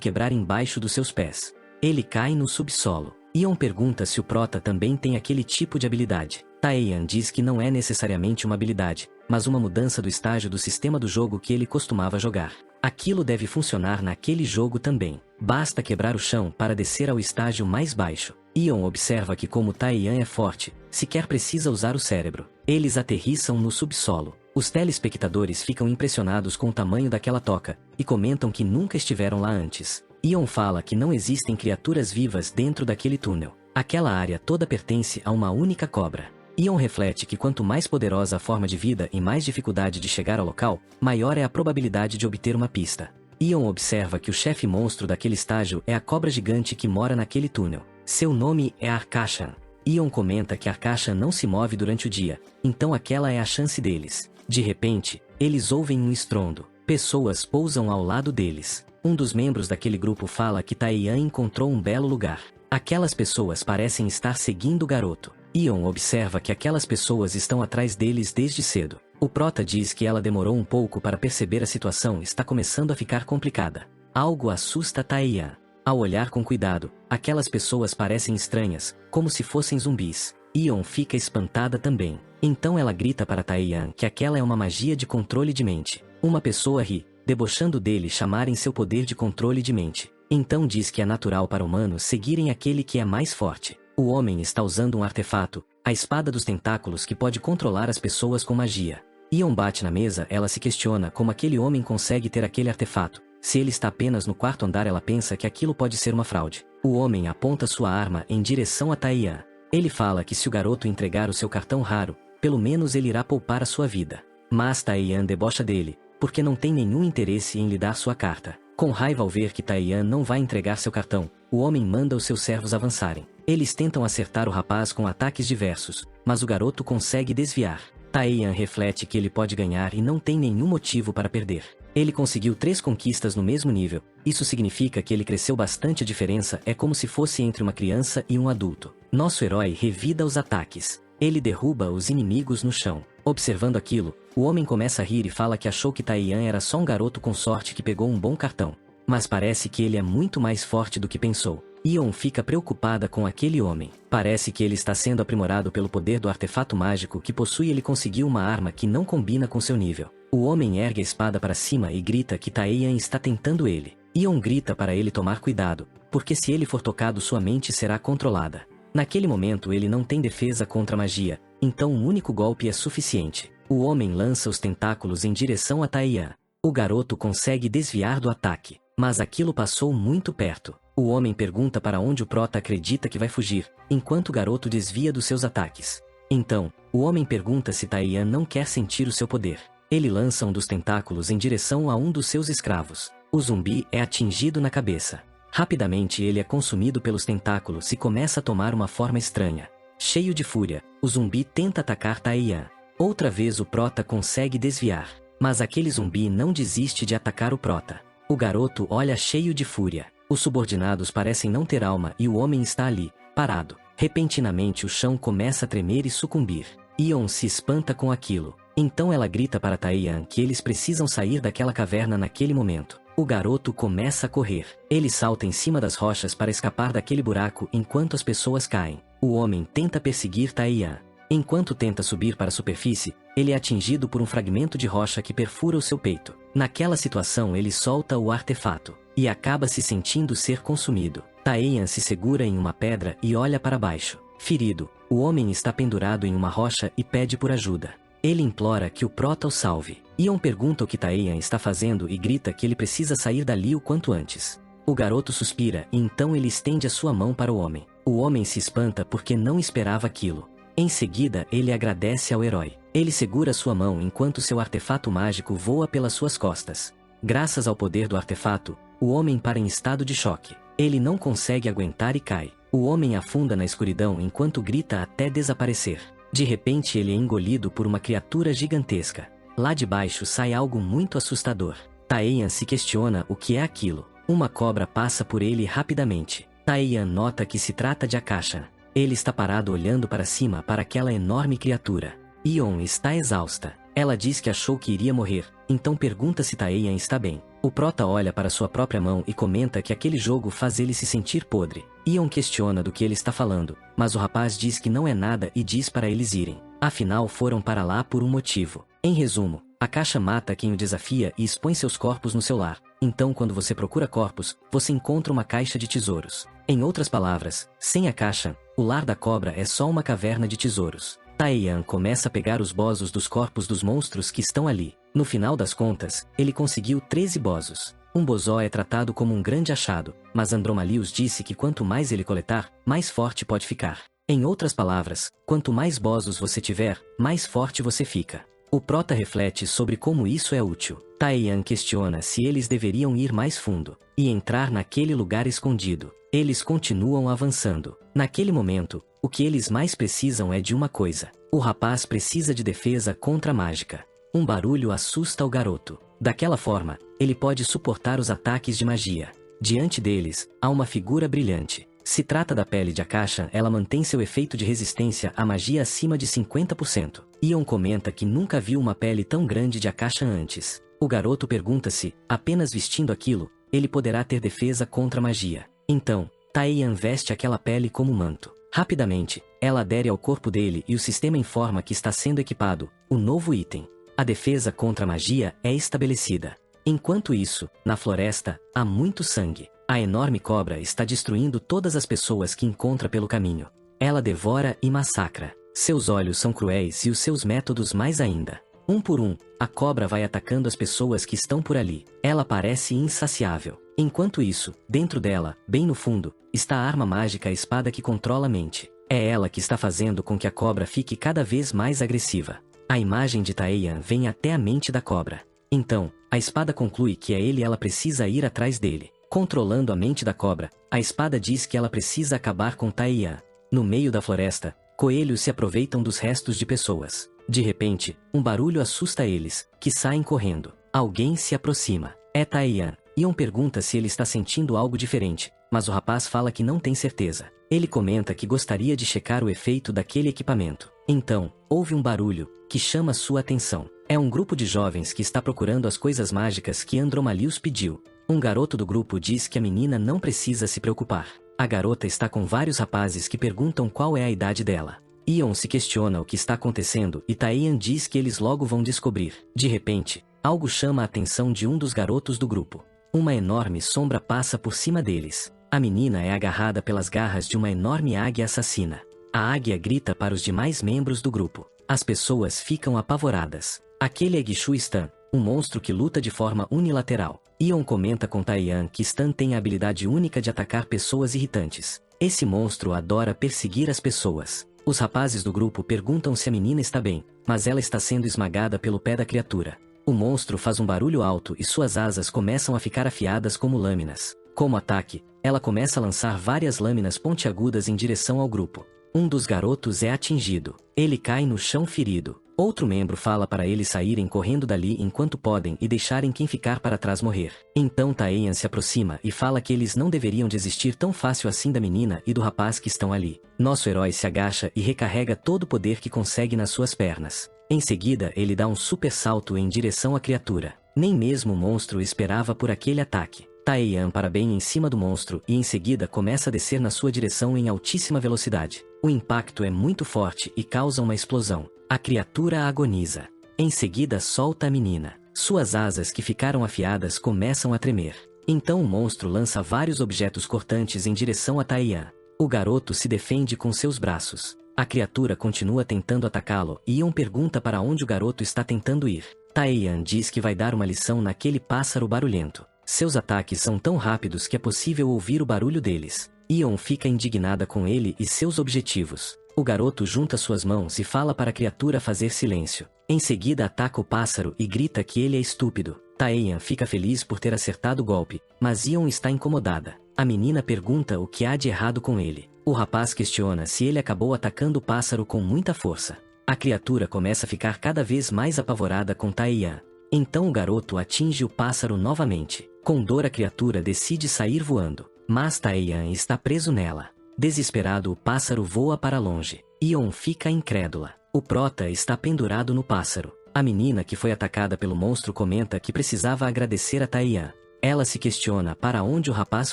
quebrar embaixo dos seus pés. Ele cai no subsolo. Ion pergunta se o prota também tem aquele tipo de habilidade. Tae-yan diz que não é necessariamente uma habilidade, mas uma mudança do estágio do sistema do jogo que ele costumava jogar. Aquilo deve funcionar naquele jogo também. Basta quebrar o chão para descer ao estágio mais baixo. Ion observa que como Tae-yan é forte, sequer precisa usar o cérebro. Eles aterrissam no subsolo. Os telespectadores ficam impressionados com o tamanho daquela toca, e comentam que nunca estiveram lá antes. Ion fala que não existem criaturas vivas dentro daquele túnel. Aquela área toda pertence a uma única cobra. Ion reflete que quanto mais poderosa a forma de vida e mais dificuldade de chegar ao local, maior é a probabilidade de obter uma pista. Ion observa que o chefe monstro daquele estágio é a cobra gigante que mora naquele túnel. Seu nome é Arkashan. Ion comenta que Arkashan não se move durante o dia, então aquela é a chance deles. De repente, eles ouvem um estrondo. Pessoas pousam ao lado deles. Um dos membros daquele grupo fala que Tae-yan encontrou um belo lugar. Aquelas pessoas parecem estar seguindo o garoto. Ion observa que aquelas pessoas estão atrás deles desde cedo. O prota diz que ela demorou um pouco para perceber a situação está começando a ficar complicada. Algo assusta Tae-yan. Ao olhar com cuidado, aquelas pessoas parecem estranhas, como se fossem zumbis. Ion fica espantada também. Então ela grita para Tae-yan que aquela é uma magia de controle de mente. Uma pessoa ri, debochando dele chamarem seu poder de controle de mente. Então diz que é natural para humanos seguirem aquele que é mais forte. O homem está usando um artefato, a espada dos tentáculos que pode controlar as pessoas com magia. Ion bate na mesa, ela se questiona como aquele homem consegue ter aquele artefato. Se ele está apenas no quarto andar, ela pensa que aquilo pode ser uma fraude. O homem aponta sua arma em direção a Tae-yan. Ele fala que se o garoto entregar o seu cartão raro, pelo menos ele irá poupar a sua vida. Mas Tae-yan debocha dele, porque não tem nenhum interesse em lhe dar sua carta. Com raiva ao ver que Tae-yan não vai entregar seu cartão, o homem manda os seus servos avançarem. Eles tentam acertar o rapaz com ataques diversos, mas o garoto consegue desviar. Tae-yan reflete que ele pode ganhar e não tem nenhum motivo para perder. Ele conseguiu 3 conquistas no mesmo nível, isso significa que ele cresceu bastante. A diferença é como se fosse entre uma criança e um adulto. Nosso herói revida os ataques. Ele derruba os inimigos no chão. Observando aquilo, o homem começa a rir e fala que achou que Tae-yan era só um garoto com sorte que pegou um bom cartão. Mas parece que ele é muito mais forte do que pensou. Ion fica preocupada com aquele homem. Parece que ele está sendo aprimorado pelo poder do artefato mágico que possui. Ele conseguiu uma arma que não combina com seu nível. O homem ergue a espada para cima e grita que Tae-yan está tentando ele. Ion grita para ele tomar cuidado, porque se ele for tocado sua mente será controlada. Naquele momento ele não tem defesa contra magia, então um único golpe é suficiente. O homem lança os tentáculos em direção a Tae-yan. O garoto consegue desviar do ataque, mas aquilo passou muito perto. O homem pergunta para onde o prota acredita que vai fugir, enquanto o garoto desvia dos seus ataques. Então, o homem pergunta se Tae-yan não quer sentir o seu poder. Ele lança um dos tentáculos em direção a um dos seus escravos. O zumbi é atingido na cabeça. Rapidamente ele é consumido pelos tentáculos e começa a tomar uma forma estranha. Cheio de fúria, o zumbi tenta atacar Tae-yan. Outra vez o prota consegue desviar, mas aquele zumbi não desiste de atacar o prota. O garoto olha cheio de fúria. Os subordinados parecem não ter alma e o homem está ali, parado. Repentinamente o chão começa a tremer e sucumbir. Ion se espanta com aquilo. Então ela grita para Tae-yan que eles precisam sair daquela caverna naquele momento. O garoto começa a correr. Ele salta em cima das rochas para escapar daquele buraco enquanto as pessoas caem. O homem tenta perseguir Tae-yan. Enquanto tenta subir para a superfície, ele é atingido por um fragmento de rocha que perfura o seu peito. Naquela situação ele solta o artefato e acaba se sentindo ser consumido. Tae-yan se segura em uma pedra e olha para baixo. Ferido, o homem está pendurado em uma rocha e pede por ajuda. Ele implora que o prota o salve. Ion pergunta o que Tae-yan está fazendo e grita que ele precisa sair dali o quanto antes. O garoto suspira e então ele estende a sua mão para o homem. O homem se espanta porque não esperava aquilo. Em seguida ele agradece ao herói. Ele segura sua mão enquanto seu artefato mágico voa pelas suas costas. Graças ao poder do artefato, o homem para em estado de choque. Ele não consegue aguentar e cai. O homem afunda na escuridão enquanto grita até desaparecer. De repente ele é engolido por uma criatura gigantesca. Lá de baixo sai algo muito assustador. Taeyan se questiona o que é aquilo. Uma cobra passa por ele rapidamente. Taeyan nota que se trata de Akasha. Ele está parado olhando para cima para aquela enorme criatura. Yeon está exausta. Ela diz que achou que iria morrer, então pergunta se Taeyan está bem. O prota olha para sua própria mão e comenta que aquele jogo faz ele se sentir podre. Yeon questiona do que ele está falando, mas o rapaz diz que não é nada e diz para eles irem. Afinal foram para lá por um motivo. Em resumo, Akasha mata quem o desafia e expõe seus corpos no seu lar. Então quando você procura corpos, você encontra uma caixa de tesouros. Em outras palavras, sem Akasha, o lar da cobra é só uma caverna de tesouros. Taeyan começa a pegar os bozos dos corpos dos monstros que estão ali. No final das contas, ele conseguiu 13 bozos. Um bozó é tratado como um grande achado, mas Andromalius disse que quanto mais ele coletar, mais forte pode ficar. Em outras palavras, quanto mais bozos você tiver, mais forte você fica. O prota reflete sobre como isso é útil. Taeyan questiona se eles deveriam ir mais fundo e entrar naquele lugar escondido. Eles continuam avançando. Naquele momento, o que eles mais precisam é de uma coisa. O rapaz precisa de defesa contra a mágica. Um barulho assusta o garoto. Daquela forma, ele pode suportar os ataques de magia. Diante deles, há uma figura brilhante. Se trata da pele de Akasha, ela mantém seu efeito de resistência à magia acima de 50%. Yeon comenta que nunca viu uma pele tão grande de Akasha antes. O garoto pergunta se, apenas vestindo aquilo, ele poderá ter defesa contra a magia. Então, Taeyan veste aquela pele como manto. Rapidamente, ela adere ao corpo dele e o sistema informa que está sendo equipado, o novo item. A defesa contra a magia é estabelecida. Enquanto isso, na floresta, há muito sangue. A enorme cobra está destruindo todas as pessoas que encontra pelo caminho. Ela devora e massacra. Seus olhos são cruéis e os seus métodos mais ainda. Um por um, a cobra vai atacando as pessoas que estão por ali. Ela parece insaciável. Enquanto isso, dentro dela, bem no fundo, está a arma mágica, a espada que controla a mente. É ela que está fazendo com que a cobra fique cada vez mais agressiva. A imagem de Taeyan vem até a mente da cobra. Então, a espada conclui que é ele e ela precisa ir atrás dele. Controlando a mente da cobra, a espada diz que ela precisa acabar com Taeyan. No meio da floresta, coelhos se aproveitam dos restos de pessoas. De repente, um barulho assusta eles, que saem correndo. Alguém se aproxima. É Taeyan. Yeon pergunta se ele está sentindo algo diferente, mas o rapaz fala que não tem certeza. Ele comenta que gostaria de checar o efeito daquele equipamento. Então, houve um barulho, que chama sua atenção. É um grupo de jovens que está procurando as coisas mágicas que Andromalius pediu. Um garoto do grupo diz que a menina não precisa se preocupar. A garota está com vários rapazes que perguntam qual é a idade dela. Yeon se questiona o que está acontecendo e Taeyan diz que eles logo vão descobrir. De repente, algo chama a atenção de um dos garotos do grupo. Uma enorme sombra passa por cima deles. A menina é agarrada pelas garras de uma enorme águia assassina. A águia grita para os demais membros do grupo. As pessoas ficam apavoradas. Aquele é Gishu Stan, um monstro que luta de forma unilateral. Yeon comenta com Taeyan que Stan tem a habilidade única de atacar pessoas irritantes. Esse monstro adora perseguir as pessoas. Os rapazes do grupo perguntam se a menina está bem, mas ela está sendo esmagada pelo pé da criatura. O monstro faz um barulho alto e suas asas começam a ficar afiadas como lâminas. Como ataque, ela começa a lançar várias lâminas pontiagudas em direção ao grupo. Um dos garotos é atingido. Ele cai no chão ferido. Outro membro fala para eles saírem correndo dali enquanto podem e deixarem quem ficar para trás morrer. Então Taeyan se aproxima e fala que eles não deveriam desistir tão fácil assim da menina e do rapaz que estão ali. Nosso herói se agacha e recarrega todo o poder que consegue nas suas pernas. Em seguida ele dá um super salto em direção à criatura. Nem mesmo o monstro esperava por aquele ataque. Taeyan para bem em cima do monstro e em seguida começa a descer na sua direção em altíssima velocidade. O impacto é muito forte e causa uma explosão. A criatura agoniza. Em seguida solta a menina. Suas asas que ficaram afiadas começam a tremer. Então o monstro lança vários objetos cortantes em direção a Taeyan. O garoto se defende com seus braços. A criatura continua tentando atacá-lo e Yeon pergunta para onde o garoto está tentando ir. Taeyan diz que vai dar uma lição naquele pássaro barulhento. Seus ataques são tão rápidos que é possível ouvir o barulho deles. Yeon fica indignada com ele e seus objetivos. O garoto junta suas mãos e fala para a criatura fazer silêncio. Em seguida ataca o pássaro e grita que ele é estúpido. Taeyan fica feliz por ter acertado o golpe, mas Yeon está incomodada. A menina pergunta o que há de errado com ele. O rapaz questiona se ele acabou atacando o pássaro com muita força. A criatura começa a ficar cada vez mais apavorada com Taeyan. Então o garoto atinge o pássaro novamente. Com dor a criatura decide sair voando, mas Taeyan está preso nela. Desesperado o pássaro voa para longe. Yeon fica incrédula. O prota está pendurado no pássaro. A menina que foi atacada pelo monstro comenta que precisava agradecer a Taeyan. Ela se questiona para onde o rapaz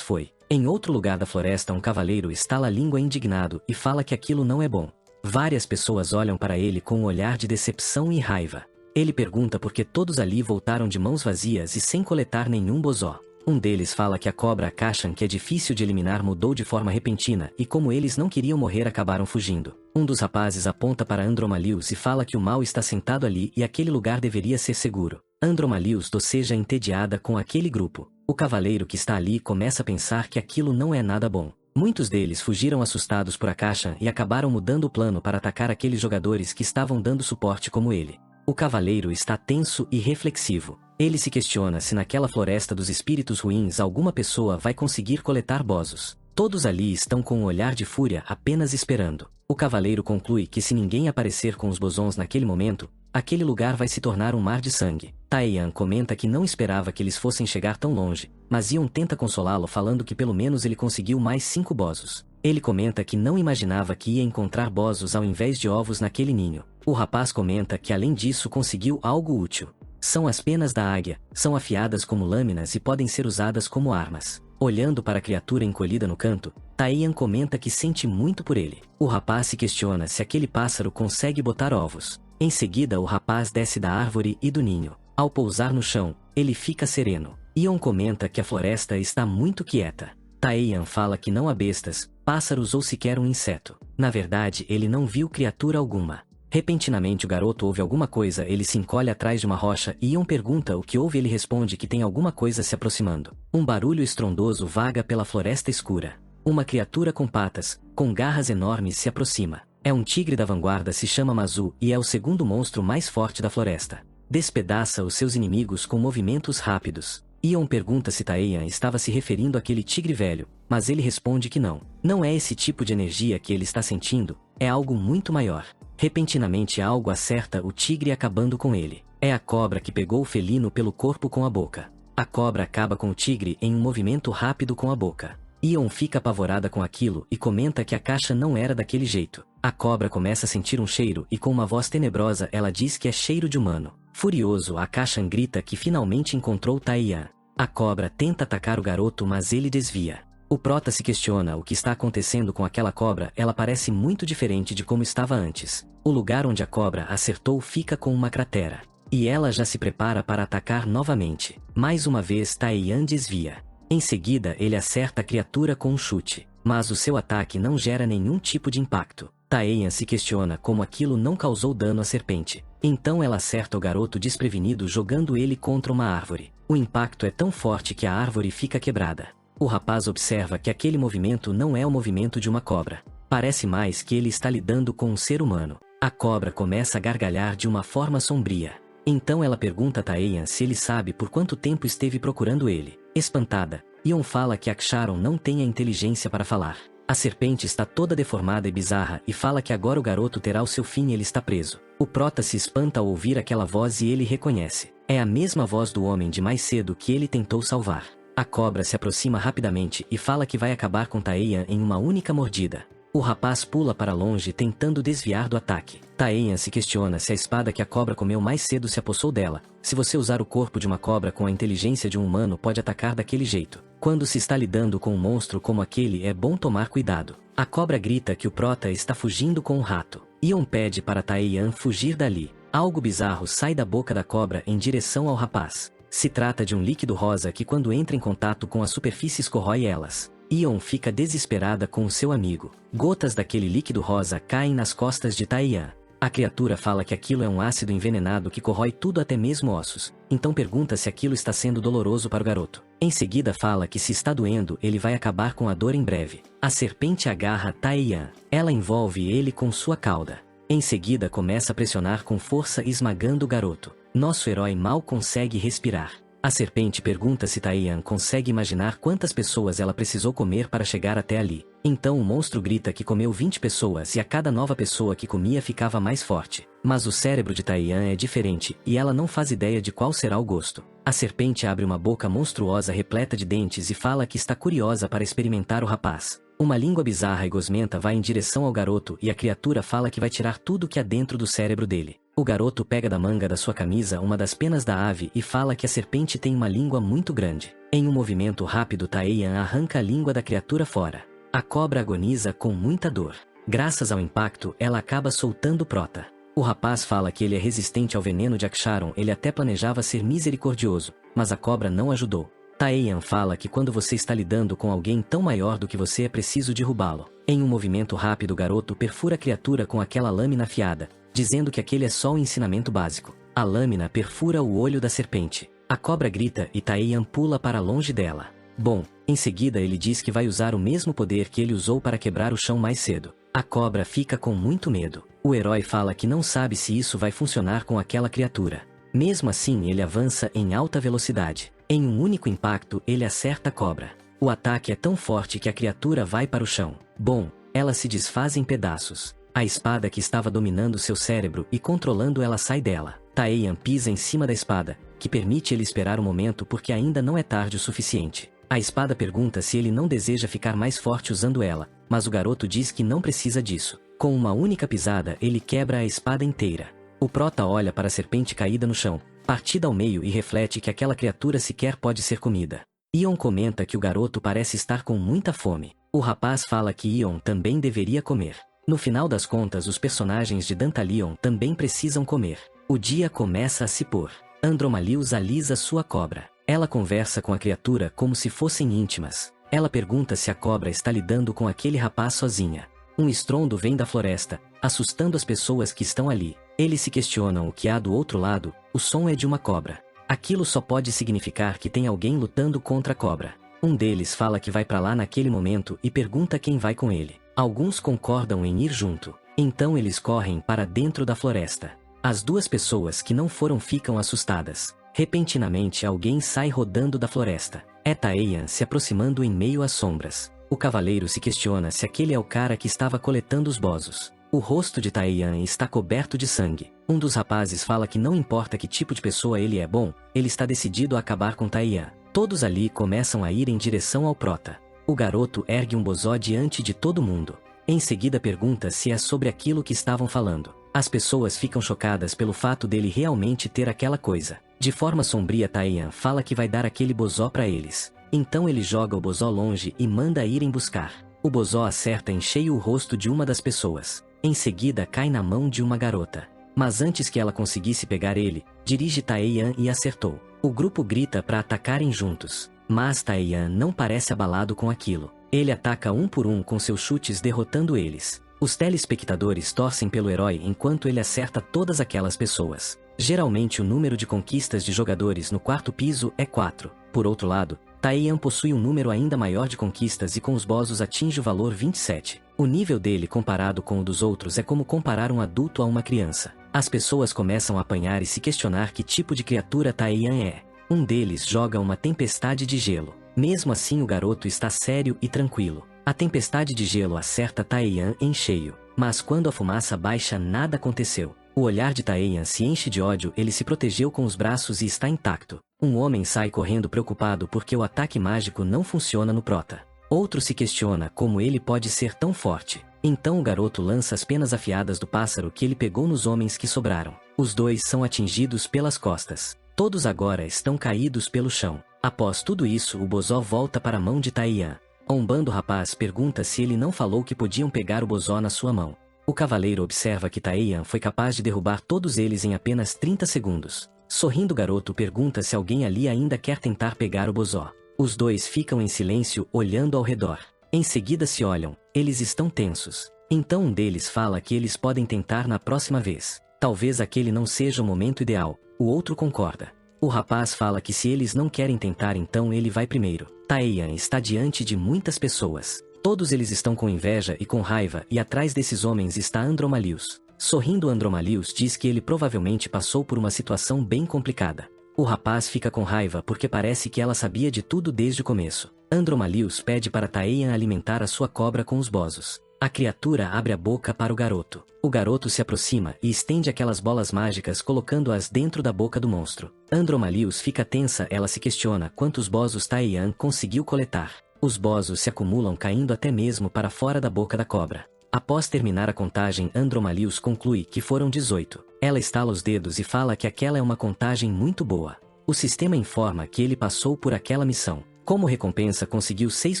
foi. Em outro lugar da floresta um cavaleiro estala a língua indignado e fala que aquilo não é bom. Várias pessoas olham para ele com um olhar de decepção e raiva. Ele pergunta por que todos ali voltaram de mãos vazias e sem coletar nenhum bozó. Um deles fala que a cobra Akashan, que é difícil de eliminar, mudou de forma repentina e como eles não queriam morrer acabaram fugindo. Um dos rapazes aponta para Andromalius e fala que o mal está sentado ali e aquele lugar deveria ser seguro. Andromalius doceja entediada com aquele grupo. O cavaleiro que está ali começa a pensar que aquilo não é nada bom. Muitos deles fugiram assustados por Akashan e acabaram mudando o plano para atacar aqueles jogadores que estavam dando suporte como ele. O cavaleiro está tenso e reflexivo. Ele se questiona se naquela floresta dos espíritos ruins alguma pessoa vai conseguir coletar bozos. Todos ali estão com um olhar de fúria apenas esperando. O cavaleiro conclui que se ninguém aparecer com os bosons naquele momento, aquele lugar vai se tornar um mar de sangue. Taeyan comenta que não esperava que eles fossem chegar tão longe, mas Yeon tenta consolá-lo falando que pelo menos ele conseguiu mais 5 bozos. Ele comenta que não imaginava que ia encontrar bozos ao invés de ovos naquele ninho. O rapaz comenta que além disso conseguiu algo útil. São as penas da águia, são afiadas como lâminas e podem ser usadas como armas. Olhando para a criatura encolhida no canto, Taeyan comenta que sente muito por ele. O rapaz se questiona se aquele pássaro consegue botar ovos. Em seguida o rapaz desce da árvore e do ninho. Ao pousar no chão, ele fica sereno. Yeon comenta que a floresta está muito quieta. Taeyan fala que não há bestas, pássaros ou sequer um inseto. Na verdade ele não viu criatura alguma. Repentinamente o garoto ouve alguma coisa, ele se encolhe atrás de uma rocha e Yeon pergunta o que houve, ele responde que tem alguma coisa se aproximando. Um barulho estrondoso vaga pela floresta escura. Uma criatura com patas, com garras enormes se aproxima. É um tigre da vanguarda, se chama Mazu e é o segundo monstro mais forte da floresta. Despedaça os seus inimigos com movimentos rápidos. Yeon pergunta se Taeyan estava se referindo àquele tigre velho, mas ele responde que não. Não é esse tipo de energia que ele está sentindo, é algo muito maior. Repentinamente algo acerta o tigre acabando com ele. É a cobra que pegou o felino pelo corpo com a boca. A cobra acaba com o tigre em um movimento rápido com a boca. Yeon fica apavorada com aquilo e comenta que a caixa não era daquele jeito. A cobra começa a sentir um cheiro e com uma voz tenebrosa ela diz que é cheiro de humano. Furioso, a caixa grita que finalmente encontrou Taeyan. A cobra tenta atacar o garoto, mas ele desvia. O prota se questiona o que está acontecendo com aquela cobra, ela parece muito diferente de como estava antes. O lugar onde a cobra acertou fica com uma cratera. E ela já se prepara para atacar novamente. Mais uma vez Taeyan desvia. Em seguida ele acerta a criatura com um chute. Mas o seu ataque não gera nenhum tipo de impacto. Taeyan se questiona como aquilo não causou dano à serpente. Então ela acerta o garoto desprevenido jogando ele contra uma árvore. O impacto é tão forte que a árvore fica quebrada. O rapaz observa que aquele movimento não é o movimento de uma cobra. Parece mais que ele está lidando com um ser humano. A cobra começa a gargalhar de uma forma sombria. Então ela pergunta a Taeyan se ele sabe por quanto tempo esteve procurando ele. Espantada, Yeon fala que Aksharon não tem a inteligência para falar. A serpente está toda deformada e bizarra e fala que agora o garoto terá o seu fim e ele está preso. O prota se espanta ao ouvir aquela voz e ele reconhece. É a mesma voz do homem de mais cedo que ele tentou salvar. A cobra se aproxima rapidamente e fala que vai acabar com Taeyan em uma única mordida. O rapaz pula para longe tentando desviar do ataque. Taeyan se questiona se a espada que a cobra comeu mais cedo se apossou dela. Se você usar o corpo de uma cobra com a inteligência de um humano pode atacar daquele jeito. Quando se está lidando com um monstro como aquele é bom tomar cuidado. A cobra grita que o prota está fugindo com um rato. Yeon pede para Taeyan fugir dali. Algo bizarro sai da boca da cobra em direção ao rapaz. Se trata de um líquido rosa que quando entra em contato com a superfície corrói elas. Yeon fica desesperada com o seu amigo. Gotas daquele líquido rosa caem nas costas de Taeyan. A criatura fala que aquilo é um ácido envenenado que corrói tudo, até mesmo ossos. Então pergunta se aquilo está sendo doloroso para o garoto. Em seguida fala que se está doendo ele vai acabar com a dor em breve. A serpente agarra Taeyan. Ela envolve ele com sua cauda. Em seguida começa a pressionar com força esmagando o garoto. Nosso herói mal consegue respirar. A serpente pergunta se Taeyan consegue imaginar quantas pessoas ela precisou comer para chegar até ali. Então o monstro grita que comeu 20 pessoas e a cada nova pessoa que comia ficava mais forte. Mas o cérebro de Taeyan é diferente e ela não faz ideia de qual será o gosto. A serpente abre uma boca monstruosa repleta de dentes e fala que está curiosa para experimentar o rapaz. Uma língua bizarra e gosmenta vai em direção ao garoto e a criatura fala que vai tirar tudo que há dentro do cérebro dele. O garoto pega da manga da sua camisa uma das penas da ave e fala que a serpente tem uma língua muito grande. Em um movimento rápido, Taeyan arranca a língua da criatura fora. A cobra agoniza com muita dor. Graças ao impacto, ela acaba soltando Prota. O rapaz fala que ele é resistente ao veneno de Aksharon, ele até planejava ser misericordioso, mas a cobra não ajudou. Taeyan fala que quando você está lidando com alguém tão maior do que você é preciso derrubá-lo. Em um movimento rápido, o garoto perfura a criatura com aquela lâmina afiada, dizendo que aquele é só um ensinamento básico. A lâmina perfura o olho da serpente. A cobra grita e Taeyan pula para longe dela. Bom, em seguida ele diz que vai usar o mesmo poder que ele usou para quebrar o chão mais cedo. A cobra fica com muito medo. O herói fala que não sabe se isso vai funcionar com aquela criatura. Mesmo assim, ele avança em alta velocidade. Em um único impacto, ele acerta a cobra. O ataque é tão forte que a criatura vai para o chão. Bom, ela se desfaz em pedaços. A espada que estava dominando seu cérebro e controlando ela sai dela. Taeyan pisa em cima da espada, que permite ele esperar o momento porque ainda não é tarde o suficiente. A espada pergunta se ele não deseja ficar mais forte usando ela, mas o garoto diz que não precisa disso. Com uma única pisada, ele quebra a espada inteira. O Prota olha para a serpente caída no chão, partida ao meio e reflete que aquela criatura sequer pode ser comida. Ion comenta que o garoto parece estar com muita fome. O rapaz fala que Ion também deveria comer. No final das contas, os personagens de Dantalion também precisam comer. O dia começa a se pôr. Andromalius alisa sua cobra. Ela conversa com a criatura como se fossem íntimas. Ela pergunta se a cobra está lidando com aquele rapaz sozinha. Um estrondo vem da floresta, assustando as pessoas que estão ali. Eles se questionam o que há do outro lado. O som é de uma cobra. Aquilo só pode significar que tem alguém lutando contra a cobra. Um deles fala que vai para lá naquele momento e pergunta quem vai com ele. Alguns concordam em ir junto. Então eles correm para dentro da floresta. As duas pessoas que não foram ficam assustadas. Repentinamente alguém sai rodando da floresta. É Taeyan se aproximando em meio às sombras. O cavaleiro se questiona se aquele é o cara que estava coletando os bozos. O rosto de Taeyan está coberto de sangue. Um dos rapazes fala que não importa que tipo de pessoa ele é bom, ele está decidido a acabar com Taeyan. Todos ali começam a ir em direção ao Prota. O garoto ergue um bozó diante de todo mundo. Em seguida pergunta se é sobre aquilo que estavam falando. As pessoas ficam chocadas pelo fato dele realmente ter aquela coisa. De forma sombria, Taeyan fala que vai dar aquele bozó para eles. Então ele joga o bozó longe e manda irem buscar. O bozó acerta em cheio o rosto de uma das pessoas. Em seguida cai na mão de uma garota. Mas antes que ela conseguisse pegar ele, dirige Taeyan e acertou. O grupo grita para atacarem juntos. Mas Taeyan não parece abalado com aquilo. Ele ataca um por um com seus chutes, derrotando eles. Os telespectadores torcem pelo herói enquanto ele acerta todas aquelas pessoas. Geralmente o número de conquistas de jogadores no quarto piso é 4. Por outro lado, Taeyan possui um número ainda maior de conquistas e com os bozos atinge o valor 27. O nível dele comparado com o dos outros é como comparar um adulto a uma criança. As pessoas começam a apanhar e se questionar que tipo de criatura Taeyan é. Um deles joga uma tempestade de gelo. Mesmo assim o garoto está sério e tranquilo. A tempestade de gelo acerta Taeyan em cheio. Mas quando a fumaça baixa, nada aconteceu. O olhar de Taeyan se enche de ódio, ele se protegeu com os braços e está intacto. Um homem sai correndo preocupado porque o ataque mágico não funciona no Prota. Outro se questiona como ele pode ser tão forte. Então o garoto lança as penas afiadas do pássaro que ele pegou nos homens que sobraram. Os dois são atingidos pelas costas. Todos agora estão caídos pelo chão. Após tudo isso, o bozó volta para a mão de Taeyan. Ombando o rapaz pergunta se ele não falou que podiam pegar o bozó na sua mão. O cavaleiro observa que Taeyan foi capaz de derrubar todos eles em apenas 30 segundos. Sorrindo, o garoto pergunta se alguém ali ainda quer tentar pegar o bozó. Os dois ficam em silêncio, olhando ao redor. Em seguida se olham, eles estão tensos. Então um deles fala que eles podem tentar na próxima vez. Talvez aquele não seja o momento ideal, o outro concorda. O rapaz fala que se eles não querem tentar, então ele vai primeiro. Taeyan está diante de muitas pessoas. Todos eles estão com inveja e com raiva e atrás desses homens está Andromalius. Sorrindo, Andromalius diz que ele provavelmente passou por uma situação bem complicada. O rapaz fica com raiva porque parece que ela sabia de tudo desde o começo. Andromalius pede para Taeyan alimentar a sua cobra com os bozos. A criatura abre a boca para o garoto. O garoto se aproxima e estende aquelas bolas mágicas colocando-as dentro da boca do monstro. Andromalius fica tensa, ela se questiona quantos bozos Taeyan conseguiu coletar. Os bozos se acumulam caindo até mesmo para fora da boca da cobra. Após terminar a contagem, Andromalius conclui que foram 18. Ela estala os dedos e fala que aquela é uma contagem muito boa. O sistema informa que ele passou por aquela missão. Como recompensa, conseguiu 6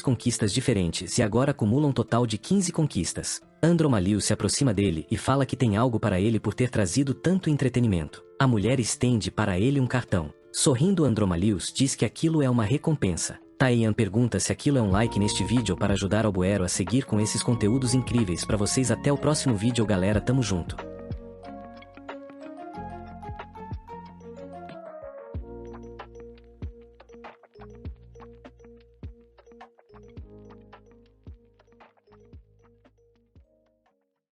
conquistas diferentes e agora acumula um total de 15 conquistas. Andromalius se aproxima dele e fala que tem algo para ele por ter trazido tanto entretenimento. A mulher estende para ele um cartão. Sorrindo, Andromalius diz que aquilo é uma recompensa. Taeyan pergunta se aquilo é um like neste vídeo para ajudar Albuero a seguir com esses conteúdos incríveis para vocês. Até o próximo vídeo, galera, tamo junto.